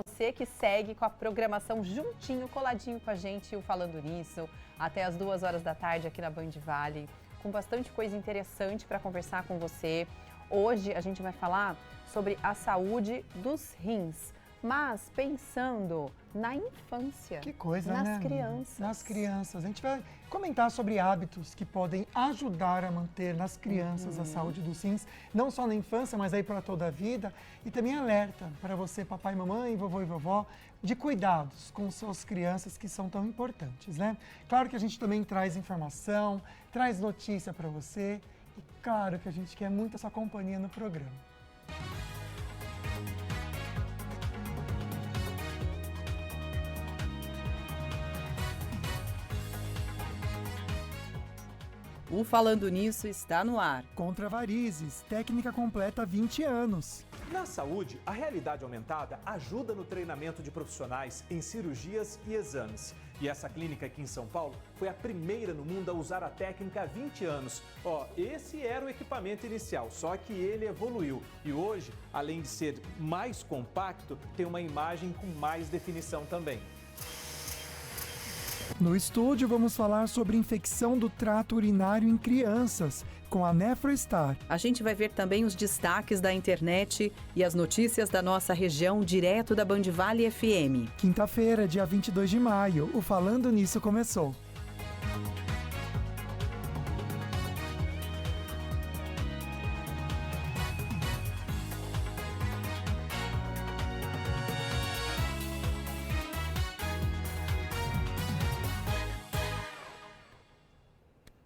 você que segue com a programação juntinho, coladinho com a gente, o Falando Nisso, até as 2 horas da tarde aqui na Band Vale, com bastante coisa interessante para conversar com você. Hoje a gente vai falar sobre a saúde dos rins, mas pensando na infância. Que coisa, nas né? Crianças. Nas crianças. A gente vai comentar sobre hábitos que podem ajudar a manter nas crianças a saúde dos rins, não só na infância, mas aí para toda a vida. E também alerta para você, papai, mamãe, vovô e vovó, de cuidados com suas crianças que são tão importantes, né? Claro que a gente também traz informação, traz notícia para você e claro que a gente quer muito a sua companhia no programa. O Falando Nisso está no ar. Contra varizes, técnica completa há 20 anos. Na saúde, a realidade aumentada ajuda no treinamento de profissionais em cirurgias e exames. E essa clínica aqui em São Paulo foi a primeira no mundo a usar a técnica há 20 anos. Esse era o equipamento inicial, só que ele evoluiu. E hoje, além de ser mais compacto, tem uma imagem com mais definição também. No estúdio, vamos falar sobre infecção do trato urinário em crianças, com a Nefrostar. A gente vai ver também os destaques da internet e as notícias da nossa região direto da Band Vale FM. Quinta-feira, dia 22 de maio, o Falando Nisso começou.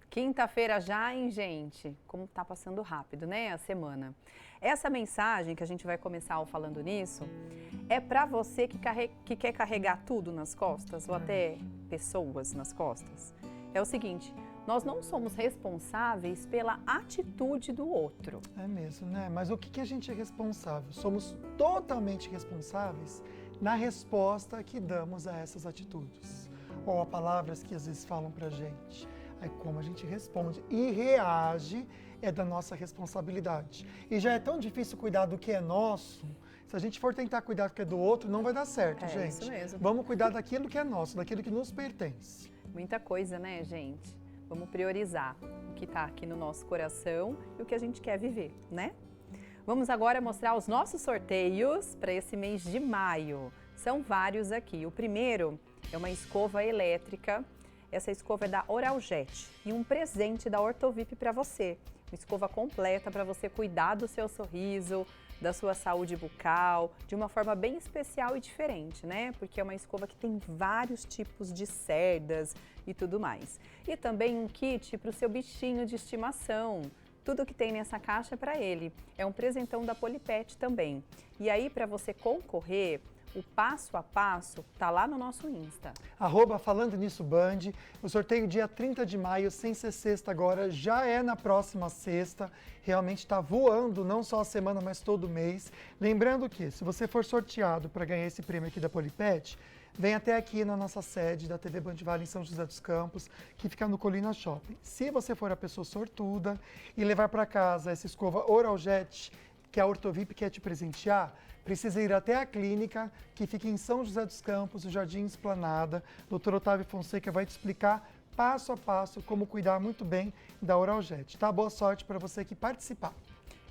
Quinta-feira já, hein, gente? Como tá passando rápido, né, a semana. Essa mensagem que a gente vai começar Falando Nisso é para você que quer carregar tudo nas costas, ou até pessoas nas costas. É o seguinte, nós não somos responsáveis pela atitude do outro. É mesmo, né? Mas o que a gente é responsável? Somos totalmente responsáveis na resposta que damos a essas atitudes. Ou a palavras que às vezes falam pra gente. É como a gente responde e reage é da nossa responsabilidade. E já é tão difícil cuidar do que é nosso, se a gente for tentar cuidar do que é do outro, não vai dar certo, gente. É isso mesmo. Vamos cuidar daquilo que é nosso, daquilo que nos pertence. Muita coisa, né, gente? Vamos priorizar o que está aqui no nosso coração e o que a gente quer viver, né? Vamos agora mostrar os nossos sorteios para esse mês de maio. São vários aqui. O primeiro é uma escova elétrica. Essa escova é da Oraljet e um presente da Ortovip para você. Uma escova completa para você cuidar do seu sorriso, da sua saúde bucal, de uma forma bem especial e diferente, né? Porque é uma escova que tem vários tipos de cerdas e tudo mais. E também um kit para o seu bichinho de estimação. Tudo que tem nessa caixa é para ele. É um presentão da Polipet também. E aí, para você concorrer, o passo a passo tá lá no nosso Insta. Falando Nisso Band, o sorteio dia 30 de maio, sem ser sexta agora, já é na próxima sexta. Realmente está voando, não só a semana, mas todo mês. Lembrando que, se você for sorteado para ganhar esse prêmio aqui da Polipet, vem até aqui na nossa sede da TV Band Vale em São José dos Campos, que fica no Colina Shopping. Se você for a pessoa sortuda e levar para casa essa escova Oraljet, que a Ortovip quer te presentear, precisa ir até a clínica, que fica em São José dos Campos, o Jardim Esplanada. Dr. Otávio Fonseca vai te explicar passo a passo como cuidar muito bem da Oraljet. Tá? Boa sorte para você que participar.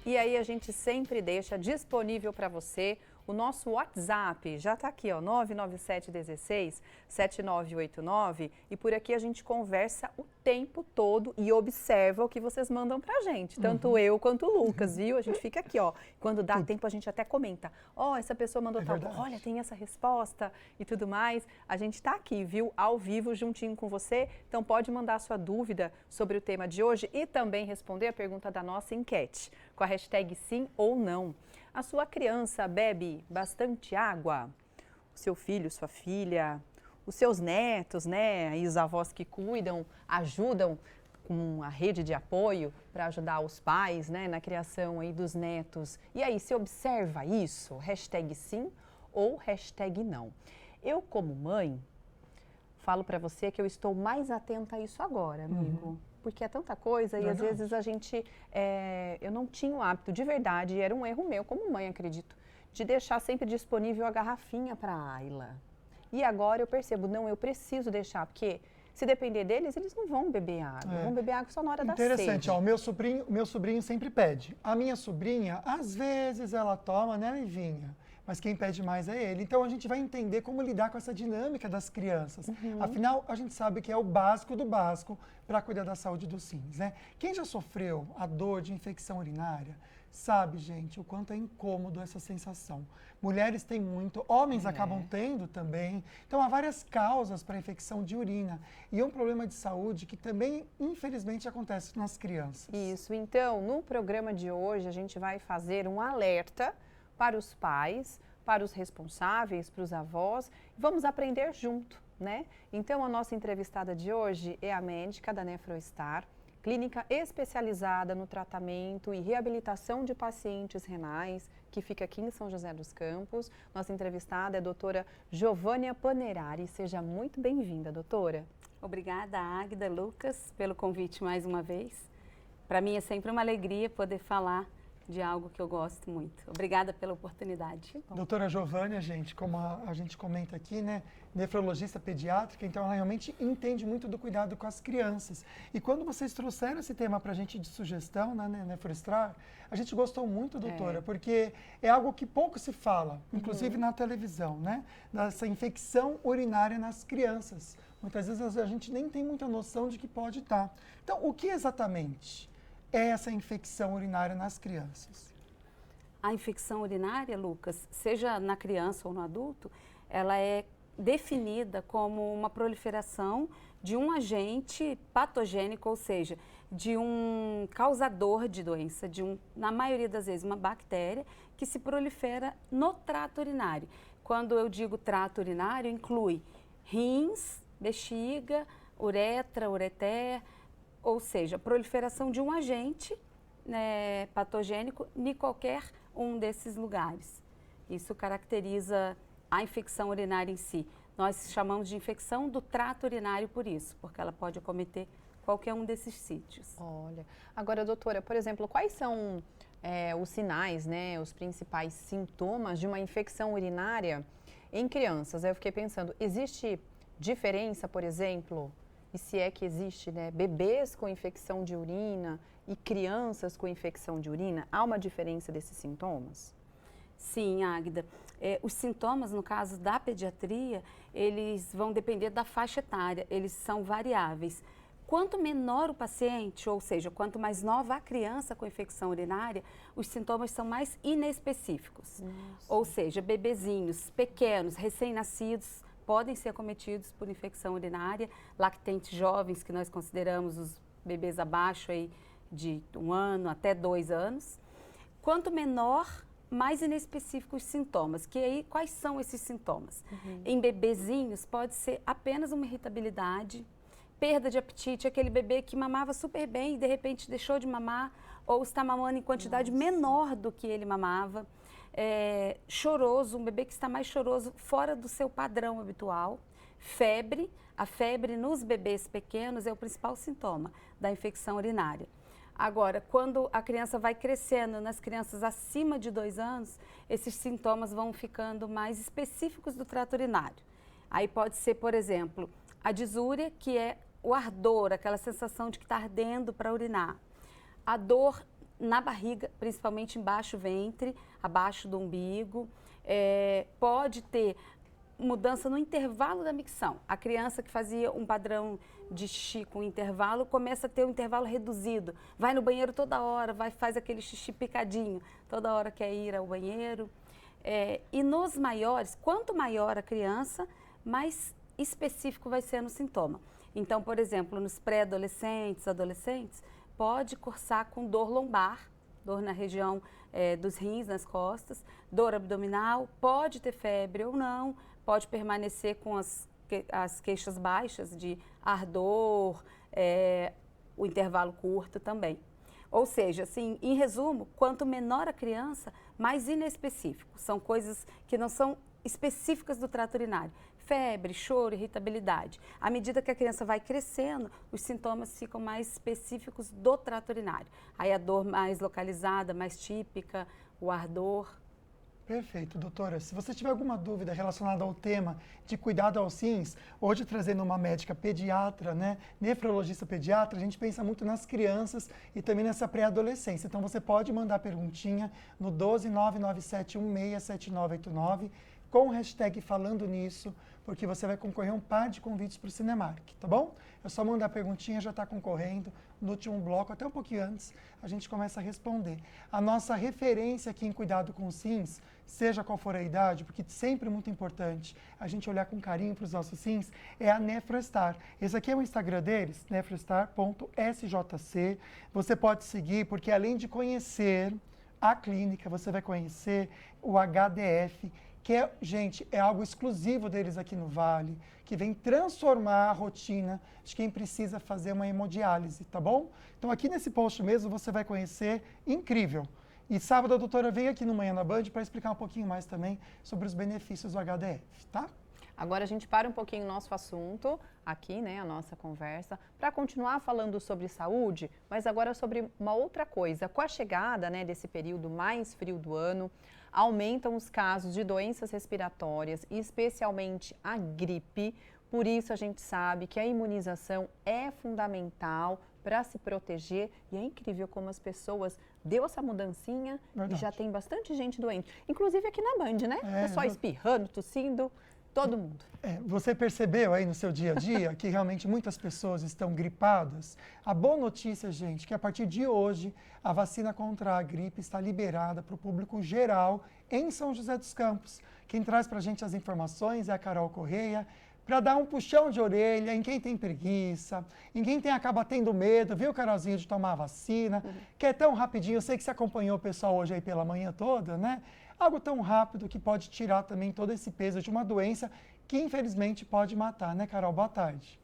E aí a gente sempre deixa disponível para você o nosso WhatsApp, já está aqui, ó, 99716-7989, e por aqui a gente conversa o tempo todo e observa o que vocês mandam pra gente, tanto eu quanto o Lucas, viu? A gente fica aqui, ó, quando dá tempo a gente até comenta, essa pessoa mandou tal, olha, tem essa resposta e tudo mais. A gente tá aqui, viu, ao vivo, juntinho com você, então pode mandar a sua dúvida sobre o tema de hoje e também responder a pergunta da nossa enquete, com a hashtag sim ou não. A sua criança bebe bastante água? O seu filho, sua filha, os seus netos, né? E os avós que cuidam, ajudam com a rede de apoio para ajudar os pais, né? Na criação aí dos netos. E aí, você observa isso? Hashtag sim ou hashtag não? Eu, como mãe, falo para você que eu estou mais atenta a isso agora, amigo. Porque é tanta coisa e às vezes a gente, eu não tinha o hábito de verdade, e era um erro meu como mãe, acredito, de deixar sempre disponível a garrafinha para a Ayla. E agora eu percebo, não, eu preciso deixar, porque se depender deles, eles não vão beber água. Vão beber água só na hora da sede. Interessante, ó, o meu sobrinho sempre pede. A minha sobrinha, às vezes ela toma, né, Livinha? Mas quem pede mais é ele. Então a gente vai entender como lidar com essa dinâmica das crianças. Afinal, a gente sabe que é o básico do básico para cuidar da saúde dos rins, né? Quem já sofreu a dor de infecção urinária, sabe, gente, o quanto é incômodo essa sensação. Mulheres têm muito, homens acabam tendo também. Então, há várias causas para a infecção de urina. E é um problema de saúde que também, infelizmente, acontece nas crianças. Isso. Então, no programa de hoje, a gente vai fazer um alerta para os pais, para os responsáveis, para os avós. Vamos aprender junto, né? Então, a nossa entrevistada de hoje é a médica da Nefrostar, clínica especializada no tratamento e reabilitação de pacientes renais, que fica aqui em São José dos Campos. Nossa entrevistada é a doutora Giovânia Panerari. Seja muito bem-vinda, doutora. Obrigada, Águida, Lucas, pelo convite mais uma vez. Para mim é sempre uma alegria poder falar de algo que eu gosto muito. Obrigada pela oportunidade. Doutora Giovânia, gente, como a gente comenta aqui, né, nefrologista pediátrica, então ela realmente entende muito do cuidado com as crianças. E quando vocês trouxeram esse tema para a gente de sugestão, né, Nefrostar, a gente gostou muito, doutora, porque é algo que pouco se fala, inclusive na televisão, né, dessa infecção urinária nas crianças. Muitas vezes a gente nem tem muita noção de que pode estar. Então, o que exatamente é essa infecção urinária nas crianças? A infecção urinária, Lucas, seja na criança ou no adulto, ela é definida como uma proliferação de um agente patogênico, ou seja, de um causador de doença, na maioria das vezes, uma bactéria que se prolifera no trato urinário. Quando eu digo trato urinário, inclui rins, bexiga, uretra, ureter, ou seja, a proliferação de um agente, né, patogênico em qualquer um desses lugares. Isso caracteriza a infecção urinária em si. Nós chamamos de infecção do trato urinário por isso, porque ela pode acometer qualquer um desses sítios. Olha, agora, doutora, por exemplo, quais são os sinais, né, os principais sintomas de uma infecção urinária em crianças? Aí eu fiquei pensando, existe diferença, por exemplo, e se é que existe, né, bebês com infecção de urina e crianças com infecção de urina? Há uma diferença desses sintomas? Sim, Águida. Os sintomas, no caso da pediatria, eles vão depender da faixa etária, eles são variáveis. Quanto menor o paciente, ou seja, quanto mais nova a criança com infecção urinária, os sintomas são mais inespecíficos. Nossa. Ou seja, bebezinhos pequenos, recém-nascidos, podem ser acometidos por infecção urinária, lactentes jovens, que nós consideramos os bebês abaixo aí de 1 ano até 2 anos. Quanto menor, mais inespecíficos os sintomas. Que aí, quais são esses sintomas? Em bebezinhos, pode ser apenas uma irritabilidade, perda de apetite, aquele bebê que mamava super bem e de repente deixou de mamar, ou está mamando em quantidade menor do que ele mamava. Choroso, um bebê que está mais choroso fora do seu padrão habitual. Febre, a febre nos bebês pequenos é o principal sintoma da infecção urinária. Agora, quando a criança vai crescendo, nas crianças acima de 2 anos, esses sintomas vão ficando mais específicos do trato urinário. Aí pode ser, por exemplo, a disúria, que é o ardor, aquela sensação de que está ardendo para urinar. A dor na barriga, principalmente embaixo do ventre, abaixo do umbigo. Pode ter mudança no intervalo da micção. A criança que fazia um padrão de xixi com intervalo, começa a ter um intervalo reduzido. Vai no banheiro toda hora, faz aquele xixi picadinho, toda hora quer ir ao banheiro. E nos maiores, quanto maior a criança, mais específico vai ser no sintoma. Então, por exemplo, nos pré-adolescentes, adolescentes, pode cursar com dor lombar, dor na região dos rins, nas costas, dor abdominal, pode ter febre ou não, pode permanecer com as queixas baixas de ardor, o intervalo curto também. Ou seja, assim, em resumo, quanto menor a criança, mais inespecífico. São coisas que não são específicas do trato urinário. Febre, choro, irritabilidade. À medida que a criança vai crescendo, os sintomas ficam mais específicos do trato urinário. Aí a dor mais localizada, mais típica, o ardor. Perfeito, doutora. Se você tiver alguma dúvida relacionada ao tema de cuidado aos rins, hoje trazendo uma médica pediatra, né, nefrologista pediatra, a gente pensa muito nas crianças e também nessa pré-adolescência. Então você pode mandar perguntinha no 12997167989 com o hashtag falando nisso, porque você vai concorrer a um par de convites para o Cinemark, tá bom? É só mandar perguntinha, já está concorrendo. No último bloco, até um pouquinho antes, a gente começa a responder. A nossa referência aqui em cuidado com os rins, seja qual for a idade, porque sempre é muito importante a gente olhar com carinho para os nossos rins, é a Nefrostar. Esse aqui é o Instagram deles, nefrostar.sjc. Você pode seguir, porque além de conhecer a clínica, você vai conhecer o HDF, que é, gente, é algo exclusivo deles aqui no Vale, que vem transformar a rotina de quem precisa fazer uma hemodiálise, tá bom? Então aqui nesse post mesmo você vai conhecer, incrível. E sábado a doutora vem aqui no Manhã na Band para explicar um pouquinho mais também sobre os benefícios do HDF, tá? Agora a gente para um pouquinho o nosso assunto aqui, né, a nossa conversa, para continuar falando sobre saúde, mas agora sobre uma outra coisa. Com a chegada, né, desse período mais frio do ano, aumentam os casos de doenças respiratórias, especialmente a gripe. Por isso a gente sabe que a imunização é fundamental para se proteger e é incrível como as pessoas deu essa mudancinha. Verdade. E já tem bastante gente doente, inclusive aqui na Band, né? Pessoal espirrando, tossindo. Todo mundo. Você percebeu aí no seu dia a dia que realmente muitas pessoas estão gripadas? A boa notícia, gente, é que a partir de hoje a vacina contra a gripe está liberada para o público geral em São José dos Campos. Quem traz para a gente as informações é a Carol Correia, para dar um puxão de orelha em quem tem preguiça, em quem acaba tendo medo, viu, Carolzinha, de tomar a vacina, que é tão rapidinho. Eu sei que você acompanhou o pessoal hoje aí pela manhã toda, né? Algo tão rápido que pode tirar também todo esse peso de uma doença que infelizmente pode matar, né, Carol? Boa tarde.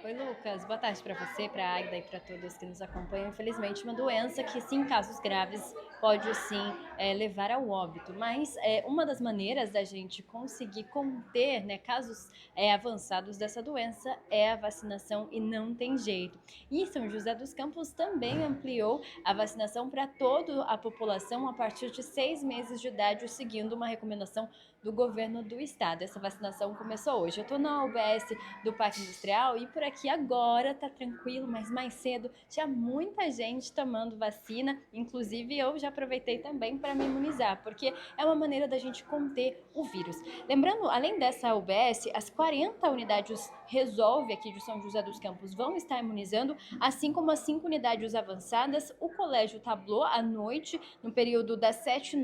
Oi, Lucas. Boa tarde para você, para a Águida e para todos que nos acompanham. Infelizmente, uma doença que, sim, em casos graves, pode, sim, levar ao óbito. Mas uma das maneiras da gente conseguir conter, né, casos avançados dessa doença é a vacinação e não tem jeito. E São José dos Campos também ampliou a vacinação para toda a população a partir de 6 meses de idade, seguindo uma recomendação do governo do estado. Essa vacinação começou hoje. Eu estou na UBS do Parque Industrial e por aqui agora tá tranquilo, mas mais cedo tinha muita gente tomando vacina, inclusive eu já aproveitei também para me imunizar, porque é uma maneira da gente conter o vírus. Lembrando, além dessa UBS, as 40 unidades Resolve aqui de São José dos Campos vão estar imunizando, assim como as 5 unidades avançadas, o Colégio Tablô à noite, no período das 7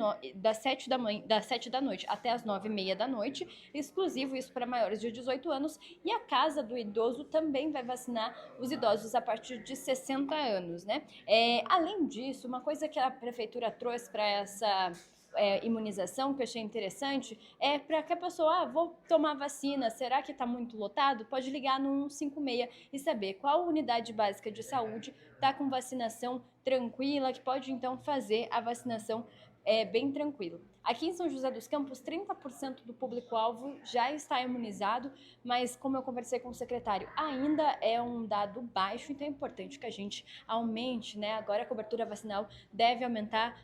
da noite até as 9h30 da noite, exclusivo isso para maiores de 18 anos, e a Casa do Idoso também vai vacinar os idosos a partir de 60 anos, né? Além disso, uma coisa que a prefeitura trouxe para essa imunização, que eu achei interessante, é para que a pessoa, vou tomar vacina, será que está muito lotado? Pode ligar no 156 e saber qual unidade básica de saúde está com vacinação tranquila, que pode então fazer a vacinação bem tranquilo. Aqui em São José dos Campos, 30% do público-alvo já está imunizado, mas como eu conversei com o secretário, ainda é um dado baixo, então é importante que a gente aumente, né? Agora a cobertura vacinal deve aumentar,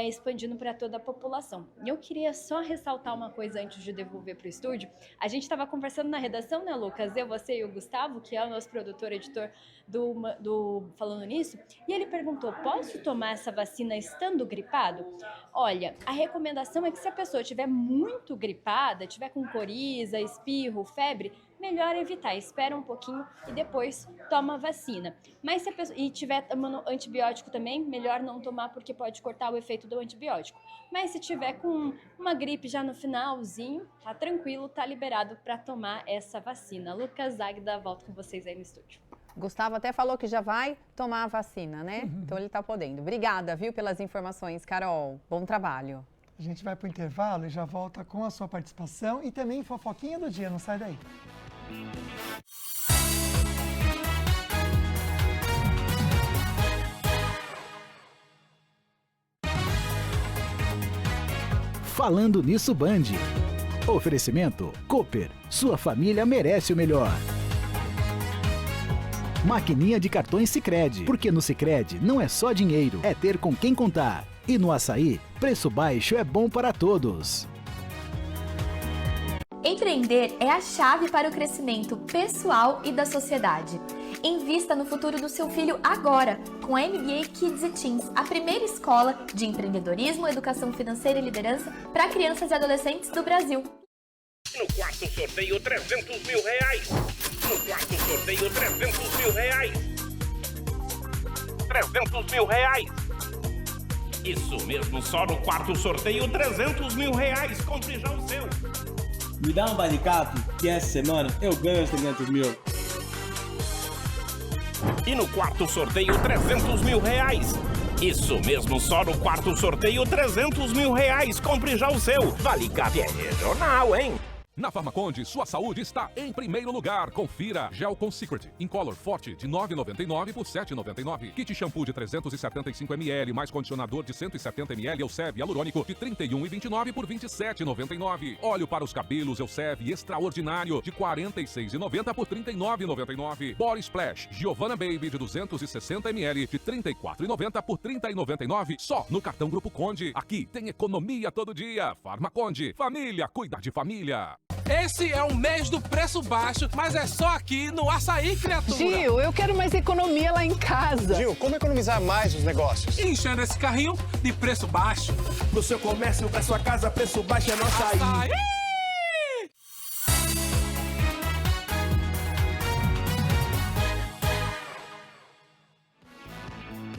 expandindo para toda a população. E eu queria só ressaltar uma coisa antes de devolver para o estúdio. A gente estava conversando na redação, né, Lucas? Eu, você e o Gustavo, que é o nosso produtor, editor do Falando Nisso, e ele perguntou, posso tomar essa vacina estando gripado? Olha, a recomendação é que se a pessoa estiver muito gripada, estiver com coriza, espirro, febre, melhor evitar, espera um pouquinho e depois toma a vacina. Mas se a pessoa tiver tomando antibiótico também, melhor não tomar porque pode cortar o efeito do antibiótico. Mas se tiver com uma gripe já no finalzinho, tá tranquilo, tá liberado para tomar essa vacina. Lucas, Águida, volto com vocês aí no estúdio. Gustavo até falou que já vai tomar a vacina, né? Então ele tá podendo. Obrigada, viu, pelas informações, Carol. Bom trabalho. A gente vai para o intervalo e já volta com a sua participação e também fofoquinha do dia, não sai daí. Falando Nisso Band. Oferecimento Cooper. Sua família merece o melhor. Maquininha de cartões Sicredi. Porque no Sicredi não é só dinheiro, é ter com quem contar. E no açaí, preço baixo é bom para todos. Empreender é a chave para o crescimento pessoal e da sociedade. Invista no futuro do seu filho agora, com a MBA Kids e Teens, a primeira escola de empreendedorismo, educação financeira e liderança para crianças e adolescentes do Brasil. No quarto sorteio, R$300 mil. No quarto sorteio, R$300 mil. R$300 mil. Isso mesmo, só no quarto sorteio, R$300 mil. Compre já o seu. Me dá um balicato que essa semana eu ganho os 300 mil. E no quarto sorteio, R$300 mil. Isso mesmo, só no quarto sorteio, R$300 mil. Compre já o seu. Valicap é regional, hein? Na Farmaconde, sua saúde está em primeiro lugar. Confira. Gel com Secret, Incolor Forte, de R$ 9,99 por R$ 7,99. Kit shampoo de 375 ml, mais condicionador de 170 ml Elseve hialurônico, de R$ 31,29 por R$ 27,99. Óleo para os cabelos Elseve extraordinário, de R$ 46,90 por R$ 39,99. Body Splash, Giovanna Baby, de 260 ml, de R$ 34,90 por R$ 30,99. Só no cartão Grupo Conde. Aqui tem economia todo dia. Farmaconde. Família, cuida de família. Esse é o mês do preço baixo, mas é só aqui no Açaí, criatura. Gil, eu quero mais economia lá em casa. Gil, como economizar mais nos negócios? Enchendo esse carrinho de preço baixo. Do seu comércio pra sua casa, preço baixo é no Açaí. Açaí!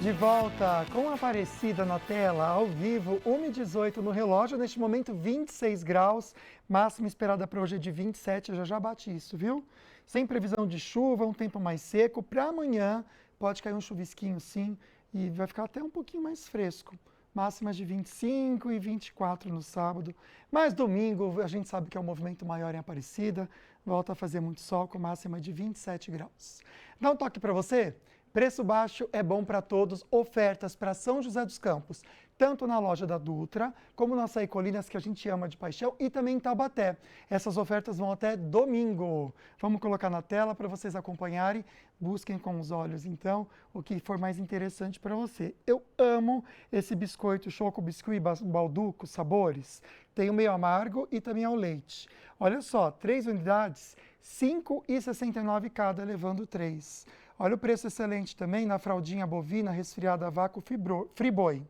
De volta com a Aparecida na tela, ao vivo, 1h18 no relógio, neste momento 26 graus, máxima esperada para hoje é de 27, já bate isso, viu? Sem previsão de chuva, um tempo mais seco, para amanhã pode cair um chuvisquinho sim e vai ficar até um pouquinho mais fresco, máximas de 25 e 24 no sábado, mas domingo a gente sabe que é um movimento maior em Aparecida, volta a fazer muito sol com máxima de 27 graus. Dá um toque para você? Preço baixo é bom para todos, ofertas para São José dos Campos, tanto na loja da Dutra, como na Açaí Colinas, que a gente ama de paixão, e também em Taubaté. Essas ofertas vão até domingo. Vamos colocar na tela para vocês acompanharem. Busquem com os olhos, então, o que for mais interessante para você. Eu amo esse biscoito Choco Biscuit Balduco Sabores. Tem o meio amargo e também ao leite. Olha só, 3 unidades, R$ 5,69 cada, levando 3. Olha o preço excelente também na fraldinha bovina resfriada a vácuo Friboi.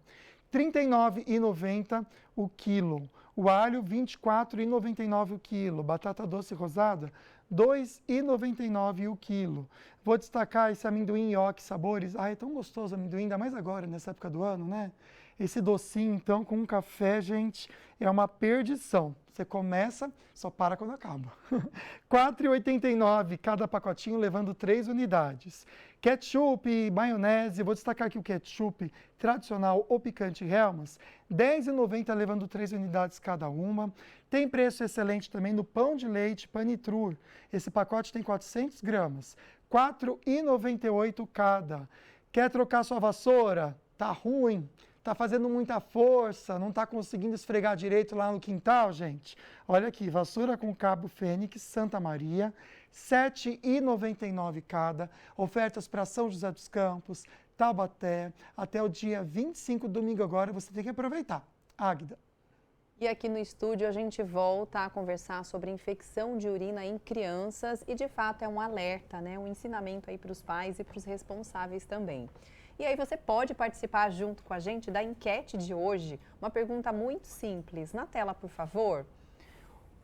R$ 39,90 o quilo. O alho, R$ 24,99 o quilo. Batata doce rosada, R$ 2,99 o quilo. Vou destacar esse amendoim nhoque sabores. Ai, é tão gostoso o amendoim, ainda mais agora, nessa época do ano, né? Esse docinho, então, com um café, gente, é uma perdição. Você começa, só para quando acaba. R$ 4,89 cada pacotinho, levando 3 unidades. Ketchup, maionese, vou destacar aqui o ketchup tradicional ou picante Hellmann's, R$ 10,90 levando 3 unidades cada uma. Tem preço excelente também no pão de leite Panitrur. Esse pacote tem 400 gramas, R$ 4,98 cada. Quer trocar sua vassoura? Tá ruim. Tá fazendo muita força, não tá conseguindo esfregar direito lá no quintal, gente? Olha aqui, vassoura com cabo Fênix, Santa Maria, R$ 7,99 cada. Ofertas para São José dos Campos, Taubaté, até o dia 25, domingo agora, você tem que aproveitar. Águida. E aqui no estúdio a gente volta a conversar sobre infecção de urina em crianças e de fato é um alerta, né? Um ensinamento aí para os pais e para os responsáveis também. E aí você pode participar junto com a gente da enquete de hoje. Uma pergunta muito simples. Na tela, por favor.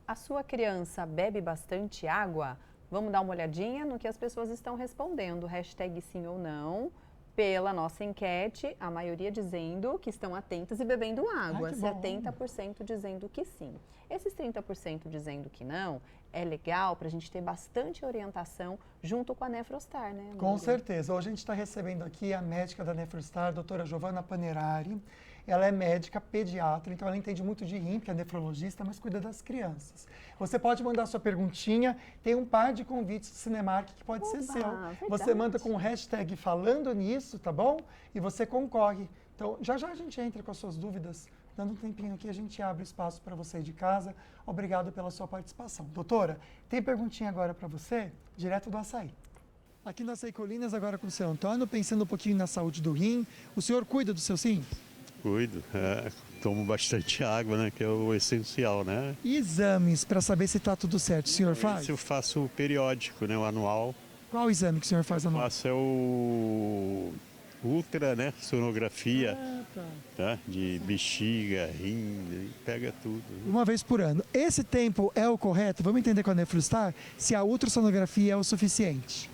A sua criança bebe bastante água? Vamos dar uma olhadinha no que as pessoas estão respondendo. Hashtag sim ou não. Pela nossa enquete, a maioria dizendo que estão atentas e bebendo água. 70% dizendo que sim. Esses 30% dizendo que não, é legal para a gente ter bastante orientação junto com a Nefrostar, né? Com certeza. Hoje a gente está recebendo aqui a médica da Nefrostar, a doutora Giovanna Panerari. Ela é médica pediatra, então ela entende muito de rim, que é nefrologista, mas cuida das crianças. Você pode mandar sua perguntinha, tem um par de convites do Cinemark que pode ser seu. Verdade. Você manda com o hashtag falando nisso, tá bom? E você concorre. Então, já a gente entra com as suas dúvidas. Dando um tempinho aqui, a gente abre espaço para você de casa. Obrigado pela sua participação. Doutora, tem perguntinha agora para você, direto do Açaí. Aqui no Açaí Colinas, agora com o seu Antônio, pensando um pouquinho na saúde do rim. O senhor cuida dos seus rins? cuido. Tomo bastante água, né? Que é o essencial, né? E exames para saber se está tudo certo, o senhor faz? Esse eu faço o periódico, né? O anual. Qual o exame que o senhor faz anual? Faço o ultra, né? Sonografia, tá? De bexiga, rim, pega tudo. Uma vez por ano. Esse tempo é o correto? Vamos entender com a Nefrostar se a ultrassonografia é o suficiente.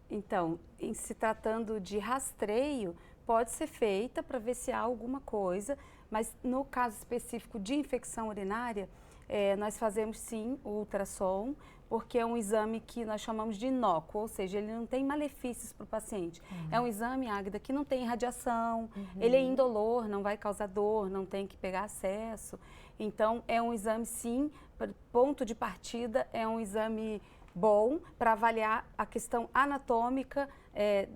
Então, em se tratando de rastreio, pode ser feita para ver se há alguma coisa, mas no caso específico de infecção urinária, nós fazemos sim o ultrassom, porque é um exame que nós chamamos de inócuo, ou seja, ele não tem malefícios para o paciente. É um exame, Águida, que não tem radiação, ele é indolor, não vai causar dor, não tem que pegar acesso. Então, é um exame sim, ponto de partida, é um exame bom para avaliar a questão anatômica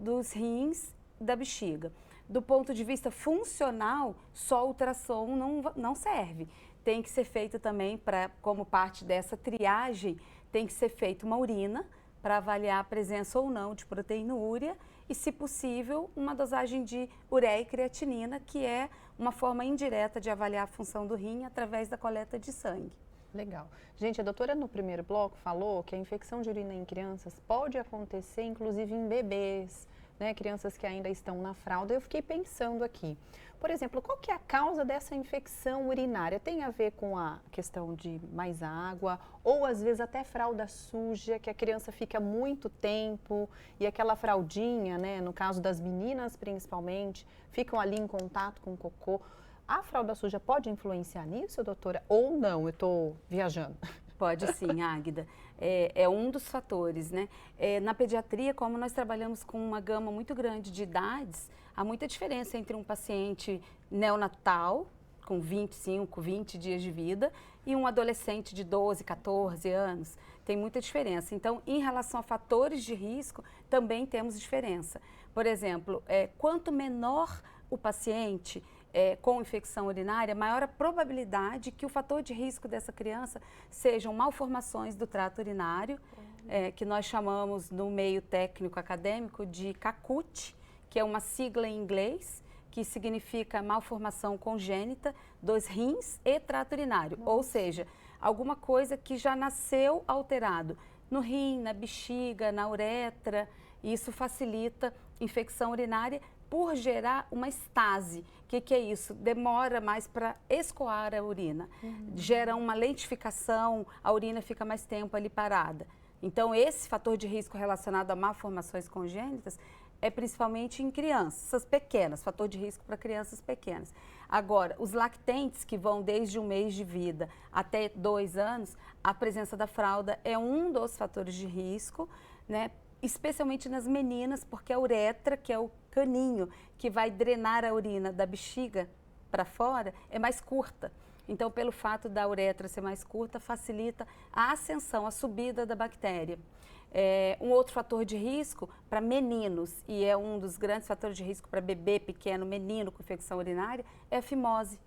dos rins e da bexiga. Do ponto de vista funcional, só ultrassom não serve. Tem que ser feito também, como parte dessa triagem, tem que ser feita uma urina para avaliar a presença ou não de proteinúria e, se possível, uma dosagem de ureia e creatinina, que é uma forma indireta de avaliar a função do rim através da coleta de sangue. Legal. Gente, a doutora no primeiro bloco falou que a infecção de urina em crianças pode acontecer, inclusive em bebês, né, crianças que ainda estão na fralda. Eu fiquei pensando aqui, por exemplo, qual que é a causa dessa infecção urinária? Tem a ver com a questão de mais água ou às vezes até fralda suja, que a criança fica muito tempo e aquela fraldinha, né, no caso das meninas principalmente, ficam ali em contato com o cocô. A fralda suja pode influenciar nisso, doutora? Ou não? Eu estou viajando. Pode sim, Águida. É um dos fatores, né? Na pediatria, como nós trabalhamos com uma gama muito grande de idades, há muita diferença entre um paciente neonatal, com 25, 20 dias de vida, e um adolescente de 12, 14 anos. Tem muita diferença. Então, em relação a fatores de risco, também temos diferença. Por exemplo, quanto menor o paciente com infecção urinária, maior a probabilidade que o fator de risco dessa criança sejam malformações do trato urinário, que nós chamamos no meio técnico acadêmico de CACUT, que é uma sigla em inglês, que significa malformação congênita dos rins e trato urinário, ou seja, alguma coisa que já nasceu alterado no rim, na bexiga, na uretra, e isso facilita infecção urinária por gerar uma estase. O que é isso? Demora mais para escoar a urina, gera uma lentificação, a urina fica mais tempo ali parada. Então, esse fator de risco relacionado a malformações congênitas é principalmente em crianças pequenas, fator de risco para crianças pequenas. Agora, os lactentes que vão desde 1 mês de vida até 2 anos, a presença da fralda é um dos fatores de risco, né? Especialmente nas meninas, porque a uretra, que é o caninho que vai drenar a urina da bexiga para fora, é mais curta. Então, pelo fato da uretra ser mais curta, facilita a ascensão, a subida da bactéria. Um outro fator de risco para meninos, e é um dos grandes fatores de risco para bebê pequeno, menino com infecção urinária, é a fimose.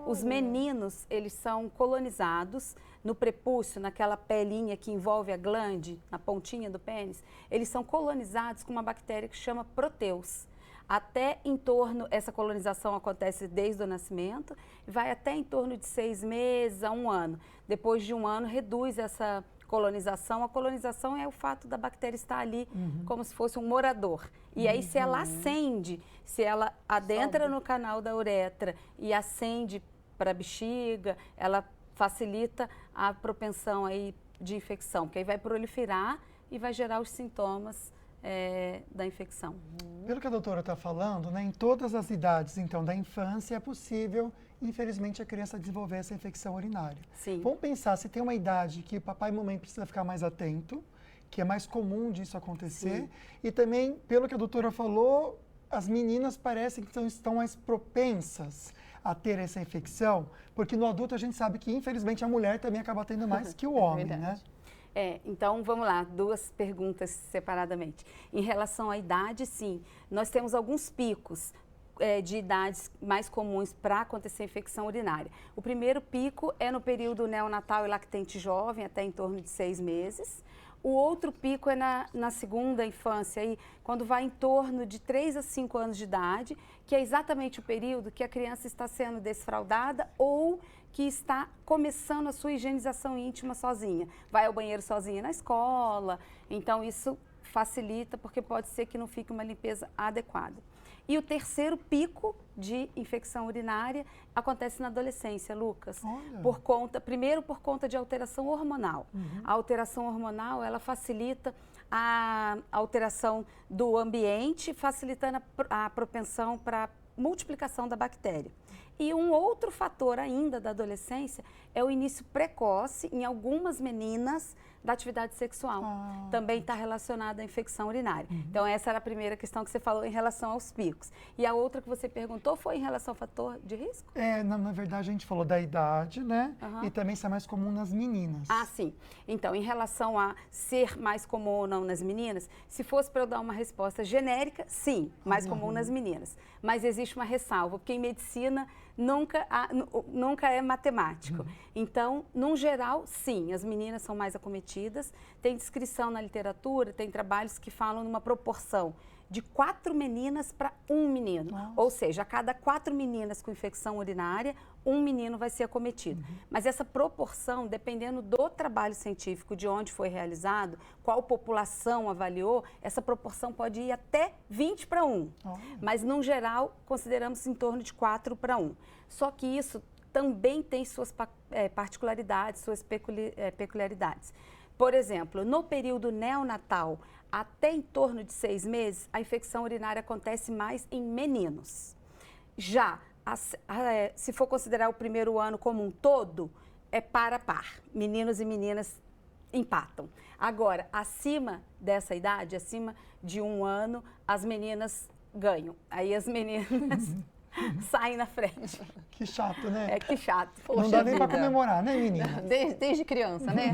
Os meninos, eles são colonizados no prepúcio, naquela pelinha que envolve a glande, na pontinha do pênis, eles são colonizados com uma bactéria que chama Proteus. Até em torno, essa colonização acontece desde o nascimento, vai até em torno de 6 meses a 1 ano. Depois de 1 ano, reduz essa colonização. A colonização é o fato da bactéria estar ali como se fosse um morador. E aí, se ela ascende, se ela adentra no canal da uretra e ascende para a bexiga, ela facilita a propensão aí de infecção, porque aí vai proliferar e vai gerar os sintomas da infecção. Pelo que a doutora está falando, né, em todas as idades, então, da infância, é possível, infelizmente, a criança desenvolver essa infecção urinária. Sim. Vamos pensar se tem uma idade que papai e mamãe precisam ficar mais atento, que é mais comum disso acontecer. Sim. E também, pelo que a doutora falou, as meninas parecem que estão mais propensas a ter essa infecção, porque no adulto a gente sabe que, infelizmente, a mulher também acaba tendo mais que o homem, né? Então, vamos lá, 2 perguntas separadamente. Em relação à idade, sim, nós temos alguns picos de idades mais comuns para acontecer infecção urinária. O primeiro pico é no período neonatal e lactente jovem, até em torno de 6 meses. O outro pico é na segunda infância, aí, quando vai em torno de 3 a 5 anos de idade, que é exatamente o período que a criança está sendo desfraldada ou que está começando a sua higienização íntima sozinha. Vai ao banheiro sozinha na escola, então isso facilita porque pode ser que não fique uma limpeza adequada. E o terceiro pico de infecção urinária acontece na adolescência, Lucas. Primeiro por conta de alteração hormonal. A alteração hormonal, ela facilita a alteração do ambiente, facilitando a propensão para multiplicação da bactéria. E um outro fator ainda da adolescência é o início precoce, em algumas meninas, da atividade sexual. Também está relacionado à infecção urinária. Então, essa era a primeira questão que você falou em relação aos picos. E a outra que você perguntou foi em relação ao fator de risco? Na verdade, a gente falou da idade, né? E também isso é mais comum nas meninas. Ah, sim. Então, em relação a ser mais comum ou não nas meninas, se fosse para eu dar uma resposta genérica, sim, mais comum nas meninas. Mas existe uma ressalva, porque em medicina nunca é matemático. Então, num geral, sim, as meninas são mais acometidas. Tem descrição na literatura, tem trabalhos que falam numa proporção de 4 meninas para 1 menino. Ou seja, a cada 4 meninas com infecção urinária, 1 menino vai ser acometido. Mas essa proporção, dependendo do trabalho científico, de onde foi realizado, qual população avaliou, essa proporção pode ir até 20 para 1. Mas, no geral, consideramos em torno de 4 para 1. Só que isso também tem suas particularidades, suas peculiaridades. Por exemplo, no período neonatal, até em torno de 6 meses, a infecção urinária acontece mais em meninos. Já, se for considerar o primeiro ano como um todo, é par a par. Meninos e meninas empatam. Agora, acima dessa idade, acima de 1 ano, as meninas ganham. Aí as meninas saem na frente. Que chato, né? Que chato. Poxa, não dá nem para comemorar, né, menina? Desde criança, né?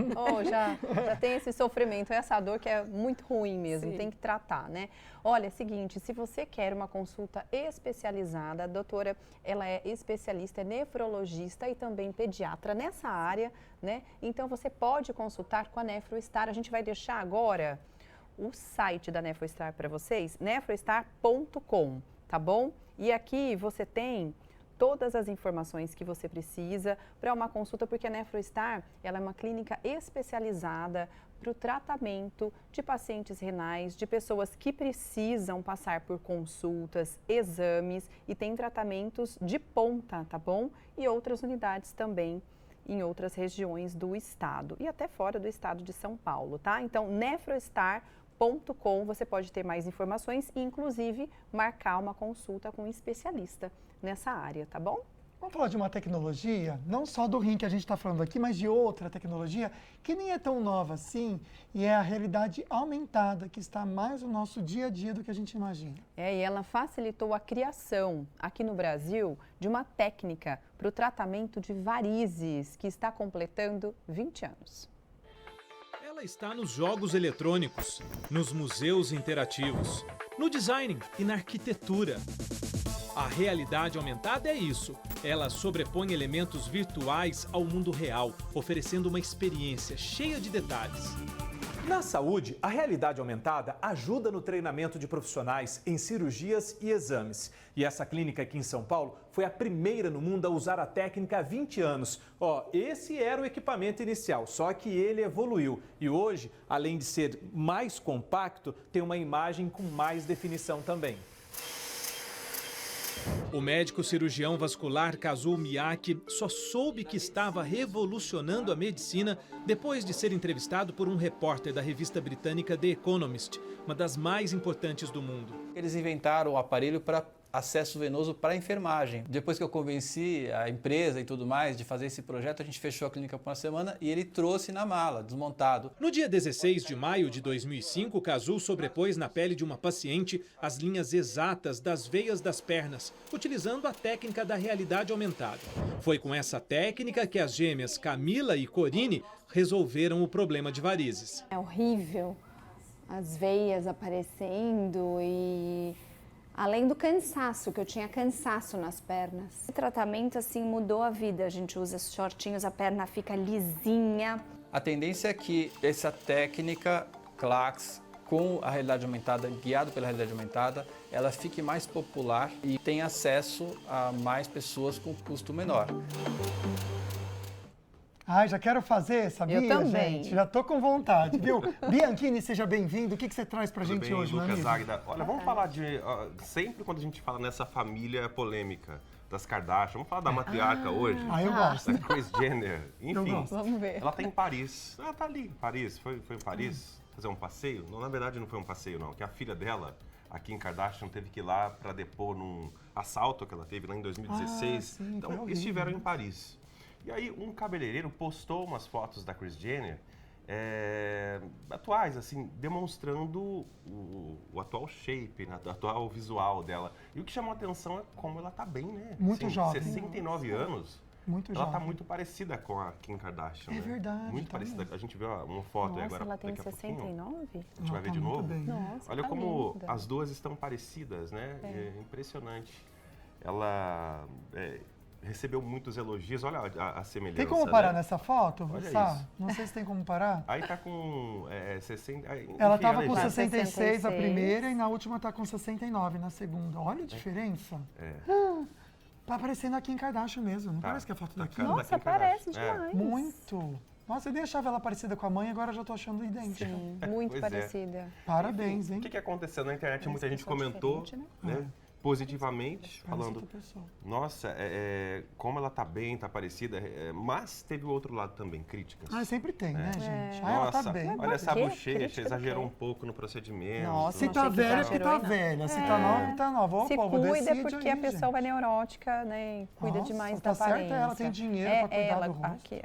Já tem esse sofrimento, essa dor que é muito ruim mesmo, tem que tratar, né? Olha, é o seguinte, se você quer uma consulta especializada, a doutora, ela é especialista, é nefrologista e também pediatra nessa área, né? Então, você pode consultar com a NefroStar. A gente vai deixar agora o site da NefroStar para vocês, nefrostar.com, tá bom? E aqui você tem todas as informações que você precisa para uma consulta, porque a NefroStar, ela é uma clínica especializada para o tratamento de pacientes renais, de pessoas que precisam passar por consultas, exames e tem tratamentos de ponta, tá bom? E outras unidades também em outras regiões do estado e até fora do estado de São Paulo, tá? Então, nefrostar.com, você pode ter mais informações e, inclusive, marcar uma consulta com um especialista nessa área, tá bom? Vamos falar de uma tecnologia, não só do rim que a gente está falando aqui, mas de outra tecnologia que nem é tão nova assim e é a realidade aumentada, que está mais no nosso dia a dia do que a gente imagina. E ela facilitou a criação, aqui no Brasil, de uma técnica para o tratamento de varizes, que está completando 20 anos. Ela está nos jogos eletrônicos, nos museus interativos, no design e na arquitetura. A realidade aumentada é isso. Ela sobrepõe elementos virtuais ao mundo real, oferecendo uma experiência cheia de detalhes. Na saúde, a realidade aumentada ajuda no treinamento de profissionais em cirurgias e exames. E essa clínica aqui em São Paulo foi a primeira no mundo a usar a técnica há 20 anos. Esse era o equipamento inicial, só que ele evoluiu. E hoje, além de ser mais compacto, tem uma imagem com mais definição também. O médico cirurgião vascular Kazuo Miyake só soube que estava revolucionando a medicina depois de ser entrevistado por um repórter da revista britânica The Economist, uma das mais importantes do mundo. Eles inventaram o aparelho para acesso venoso para a enfermagem. Depois que eu convenci a empresa e tudo mais de fazer esse projeto, a gente fechou a clínica por uma semana e ele trouxe na mala, desmontado. No dia 16 de maio de 2005, Kazuo sobrepôs na pele de uma paciente as linhas exatas das veias das pernas, utilizando a técnica da realidade aumentada. Foi com essa técnica que as gêmeas Camila e Corine resolveram o problema de varizes. É horrível, as veias aparecendo e... além do cansaço, que eu tinha cansaço nas pernas. O tratamento assim mudou a vida. A gente usa shortinhos, a perna fica lisinha. A tendência é que essa técnica CLACS com a realidade aumentada, guiado pela realidade aumentada, ela fique mais popular e tenha acesso a mais pessoas com custo menor. Ai, já quero fazer, sabia, Eu também. gente? Já tô com vontade, viu? Bianchini, seja bem-vindo. O que você traz pra gente bem, hoje, meu Lucas, amigo? Águida. Olha, vamos falar de... sempre quando a gente fala nessa família polêmica das Kardashian, vamos falar da matriarca hoje. Eu gosto. Da Kris Jenner. Enfim, Vamos ver. ela tá em Paris. Ela tá ali em Paris. Foi em Paris fazer um passeio? Não, na verdade não foi um passeio, não. Que a filha dela, a Kim Kardashian, teve que ir lá pra depor num assalto que ela teve lá em 2016. Sim, então, foi horrível. estiveram em Paris. E aí, um cabeleireiro postou umas fotos da Kris Jenner atuais, assim, demonstrando o atual shape, né, o atual visual dela. E o que chamou a atenção é como ela tá bem, né? Muito assim, jovem. 69 anos. Muito ela jovem. tá muito parecida com a Kim Kardashian, É né? verdade, Muito tá parecida. mesmo. A gente viu uma foto Nossa, agora ela tem daqui a pouquinho. 69? A gente vai ver tá de muito novo. bem, né? Nossa, Olha tá como linda. as duas estão parecidas, né? É impressionante. Ela recebeu muitos elogios. Olha a semelhança. Tem como parar né? nessa foto? Olha Sá? isso. Não sei se tem como parar. Aí tá com 60... Ela enfim, tava olha com isso. 66 a primeira e na última tá com 69 na segunda. Olha a diferença. Tá parecendo a Kim Kardashian mesmo. Não parece que é a foto da Kim? Nossa, parece demais. Muito. Nossa, eu nem achava ela parecida com a mãe, agora já tô achando idêntica. Sim, muito Pois parecida. Parabéns, hein? O que aconteceu na internet? Muita gente pessoa comentou, diferente, né? Positivamente, Parece falando, outra pessoa. nossa, como ela tá bem, tá parecida, mas teve o outro lado também, críticas. Ah, sempre tem, né, gente? Ah, Nossa, ela tá bem. olha essa quê? bochecha, Crítica do exagerou quê? um pouco no procedimento. Nossa, Se não tá achei que velha, é exagerou porque tá em nada. velha. Se tá nova, tá nova. Ô, Se povo, cuida decide porque aí, a pessoa vai gente. neurótica, né? Cuida Nossa, demais tá da certa, aparência. ela tem dinheiro pra cuidar ela, do rosto. Aqui,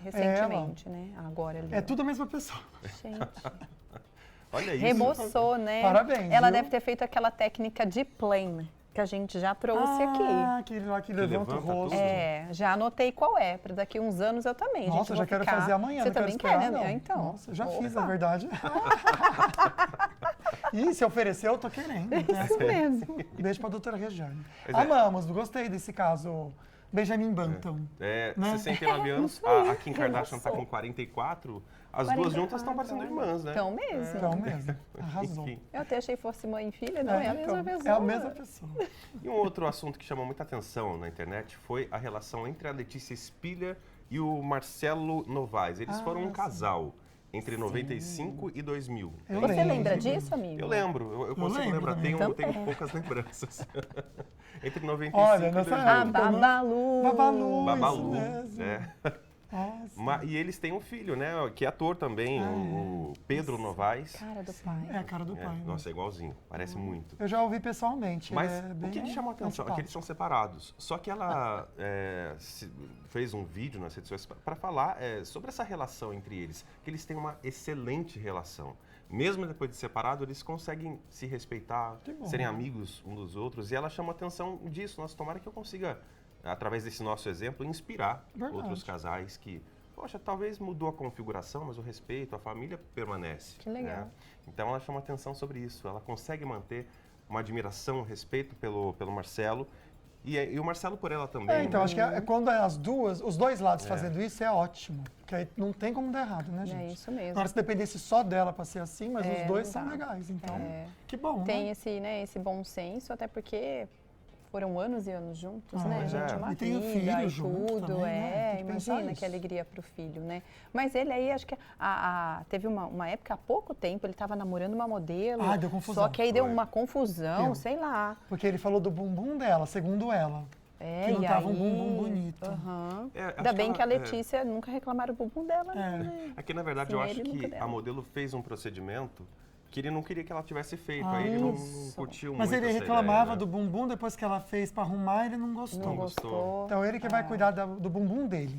recentemente, né? Agora ali. É tudo a mesma pessoa. Gente. Olha isso. Remoçou, né? Parabéns, Ela viu? deve ter feito aquela técnica de plane, que a gente já trouxe aqui. Aquele lá que levanta o levanta rosto. É, já anotei qual é, para daqui uns anos eu também. Nossa, gente, já vou quero ficar... fazer amanhã, Você não quero também esperar, quer, né? não. Então. Nossa, eu já fiz, Opa. na verdade. Ih, se ofereceu, eu tô querendo. Né? Isso mesmo. Beijo pra doutora Regiane. Pois é. Amamos, gostei desse caso. Benjamin Button. Né? 69 anos, a Kim Kardashian tá com 44, as duas juntas estão parecendo irmãs, né? Então mesmo. Então mesmo, arrasou. Enfim. Eu até achei que fosse mãe e filha, não, é a mesma então, pessoa. É a mesma pessoa. E um outro assunto que chamou muita atenção na internet foi a relação entre a Letícia Spiller e o Marcelo Novaes. Eles foram um casal entre 95 e 2000. Você lembra disso, amigo? Eu lembro, eu consigo lembrar, também. tenho poucas lembranças. Entre 95 Olha, e nessa 2000. época, Babalu. Babalu, isso mesmo. Nossa. E eles têm um filho, né? Que é ator também, o Pedro Novaes. Cara do pai. É a cara do pai. né? Nossa, é igualzinho, parece muito. Eu já ouvi pessoalmente. Mas é bem o que chamou a atenção é que eles são separados. Só que ela fez um vídeo nas redes sociais para falar sobre essa relação entre eles. Que eles têm uma excelente relação. Mesmo depois de separado, eles conseguem se respeitar, serem amigos um dos outros. E ela chamou a atenção disso. Nossa, tomara que eu consiga, através desse nosso exemplo, inspirar outros casais que, poxa, talvez mudou a configuração, mas o respeito, a família permanece. Que legal. Né? Então ela chama atenção sobre isso. Ela consegue manter uma admiração, um respeito pelo Marcelo e o Marcelo por ela também. Então, né? acho que quando os dois lados fazendo isso é ótimo. Porque aí não tem como dar errado, né, gente? É isso mesmo. Agora, se dependesse só dela para ser assim, mas os dois não são dá. legais. Então, que bom, Tem né? esse bom senso, até porque foram anos e anos juntos, né? pois é. Gente, uma E tem o vida filho e junto tudo, também, né? Tem que pensar imagina isso. que alegria pro filho, né? Mas ele aí, acho que teve uma época, há pouco tempo, ele estava namorando uma modelo. Ah, deu confusão. Só que aí deu uma confusão, sei lá. Porque ele falou do bumbum dela, segundo ela. Que não e tava aí, um bumbum bonito. Ainda bem que a Letícia nunca reclamaram do bumbum dela, né? Aqui, na verdade, Sim, eu acho ele nunca que dela. a modelo fez um procedimento que ele não queria que ela tivesse feito. Aí ele não curtiu Mas muito ele essa reclamava ideia, né? do bumbum, depois que ela fez para arrumar, ele não gostou. Não gostou. Então ele que vai cuidar do bumbum dele.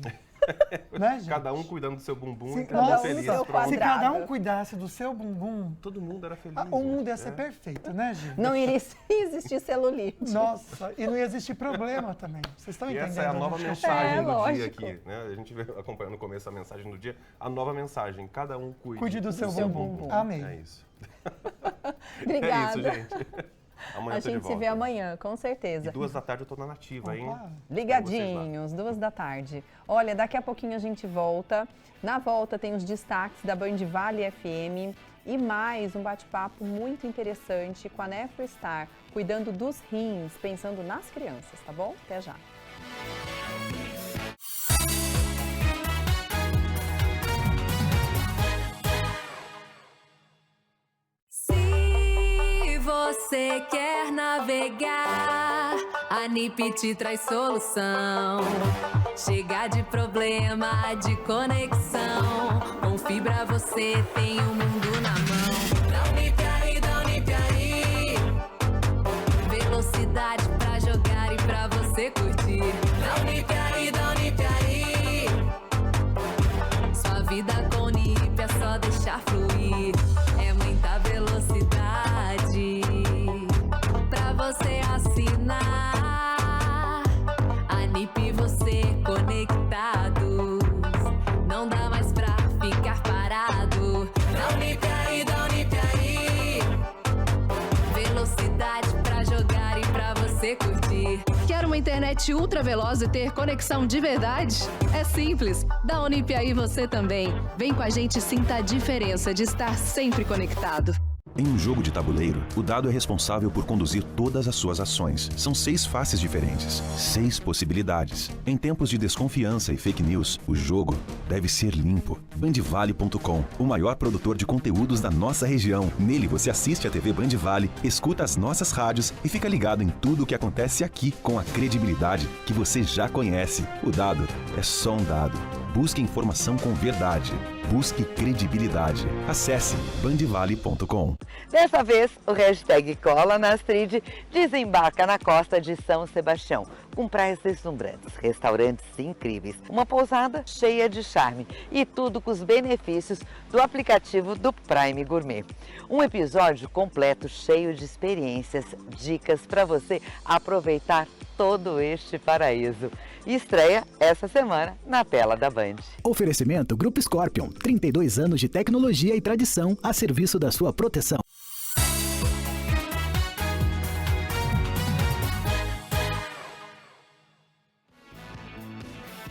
Né, gente? Cada um cuidando do seu bumbum Se, e cada um nossa, feliz. se cada um cuidasse do seu bumbum, todo mundo era feliz. O mundo ia ser perfeito, né, gente? Não iria existir celulite. Nossa, e não ia existir problema também. Vocês estão E entendendo? essa é a nova né? mensagem do dia lógico. aqui, né? A gente vê acompanhando no começo a mensagem do dia, a nova mensagem, cada um cuide Cuide do seu bumbum. Amém. É isso. Obrigada. É isso, gente. Amanhã A gente se vê amanhã, com certeza. E 2 da tarde eu tô na Nativa, hein? Ligadinhos, 2 da tarde. Olha, daqui a pouquinho a gente volta. Na volta tem os destaques da Band Vale FM e mais um bate-papo muito interessante com a Nefrostar, cuidando dos rins, pensando nas crianças, tá bom? Até já. Você quer navegar, a NIP te traz solução. Chega de problema de conexão, com fibra você tem o mundo na mão. Dá NIP aí, dá NIP aí, velocidade pra jogar e pra você curtir. Dá NIP aí, dá NIP aí, sua vida com NIP é só deixar fluir. É muita velocidade pra você assinar. A NIP você conectados, não dá mais pra ficar parado. Dá NIP aí, dá NIP aí, velocidade pra jogar e pra você curtir. Quer uma internet ultra veloz e ter conexão de verdade? É simples, dá NIP aí você também. Vem com a gente e sinta a diferença de estar sempre conectado. Em um jogo de tabuleiro, o dado é responsável por conduzir todas as suas ações. São 6 faces diferentes, 6 possibilidades. Em tempos de desconfiança e fake news, o jogo deve ser limpo. Bandvale.com, o maior produtor de conteúdos da nossa região. Nele você assiste a TV Band Vale, escuta as nossas rádios e fica ligado em tudo o que acontece aqui com a credibilidade que você já conhece. O dado é só um dado. Busque informação com verdade. Busque credibilidade. Acesse bandvale.com. Dessa vez, o hashtag Cola na Astrid desembarca na costa de São Sebastião, com praias deslumbrantes, restaurantes incríveis, uma pousada cheia de charme e tudo com os benefícios do aplicativo do Prime Gourmet. Um episódio completo cheio de experiências, dicas para você aproveitar todo este paraíso. Estreia essa semana na tela da Band. Oferecimento Grupo Scorpion, 32 anos de tecnologia e tradição a serviço da sua proteção.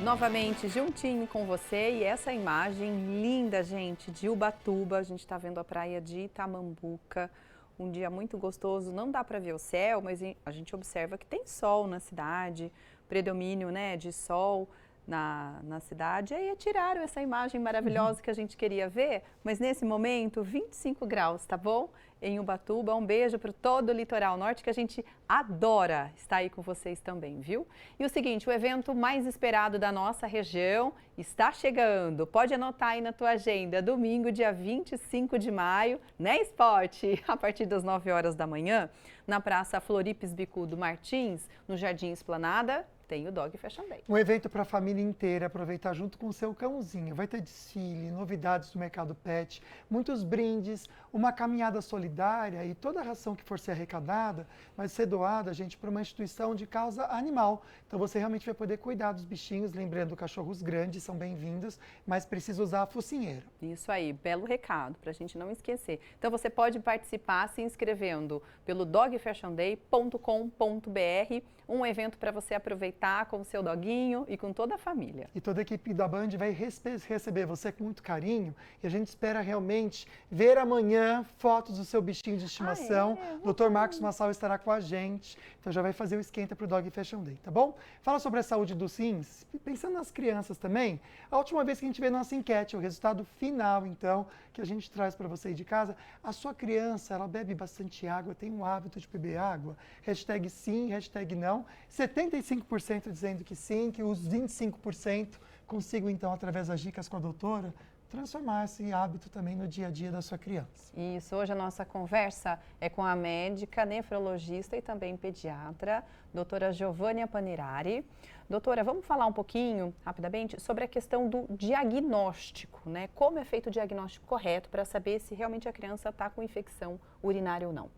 Novamente juntinho com você e essa imagem linda, gente, de Ubatuba. A gente está vendo a praia de Itamambuca. Um dia muito gostoso, não dá para ver o céu, mas a gente observa que tem sol na cidade, predomínio, né, de sol na cidade. E aí tiraram essa imagem maravilhosa que a gente queria ver, mas nesse momento 25 graus, tá bom? Em Ubatuba, um beijo para todo o litoral norte que a gente adora estar aí com vocês também, viu? E o seguinte, o evento mais esperado da nossa região está chegando. Pode anotar aí na tua agenda, domingo, dia 25 de maio, né, Esporte? A partir das 9 horas da manhã, na Praça Floripes Bicudo Martins, no Jardim Esplanada, tem o Dog Fashion Day. Um evento para a família inteira, aproveitar junto com o seu cãozinho. Vai ter desfile, novidades do mercado pet, muitos brindes, uma caminhada solidária e toda a ração que for ser arrecadada vai ser doada, gente, para uma instituição de causa animal. Então você realmente vai poder cuidar dos bichinhos, lembrando, cachorros grandes são bem-vindos, mas precisa usar a focinheira. Isso aí, belo recado, para a gente não esquecer. Então você pode participar se inscrevendo pelo dogfashionday.com.br, um evento para você aproveitar com o seu doguinho e com toda a família. E toda a equipe da Band vai receber você com muito carinho e a gente espera realmente ver amanhã fotos do seu bichinho de estimação. O Dr. Marcos Massal estará com a gente, então já vai fazer o esquenta para o Dog Fashion Day, tá bom? Fala sobre a saúde dos rins, pensando nas crianças também, a última vez que a gente vê nossa enquete, o resultado final, então, que a gente traz para você aí de casa, a sua criança, ela bebe bastante água, tem um hábito de beber água? Hashtag sim, hashtag não. 75% dizendo que sim, que os 25% consigam, então, através das dicas com a doutora, transformar esse hábito também no dia a dia da sua criança. Isso, hoje a nossa conversa é com a médica, nefrologista e também pediatra, doutora Giovânia Panirari. Doutora, vamos falar um pouquinho, rapidamente, sobre a questão do diagnóstico, né? Como é feito o diagnóstico correto para saber se realmente a criança está com infecção urinária ou não?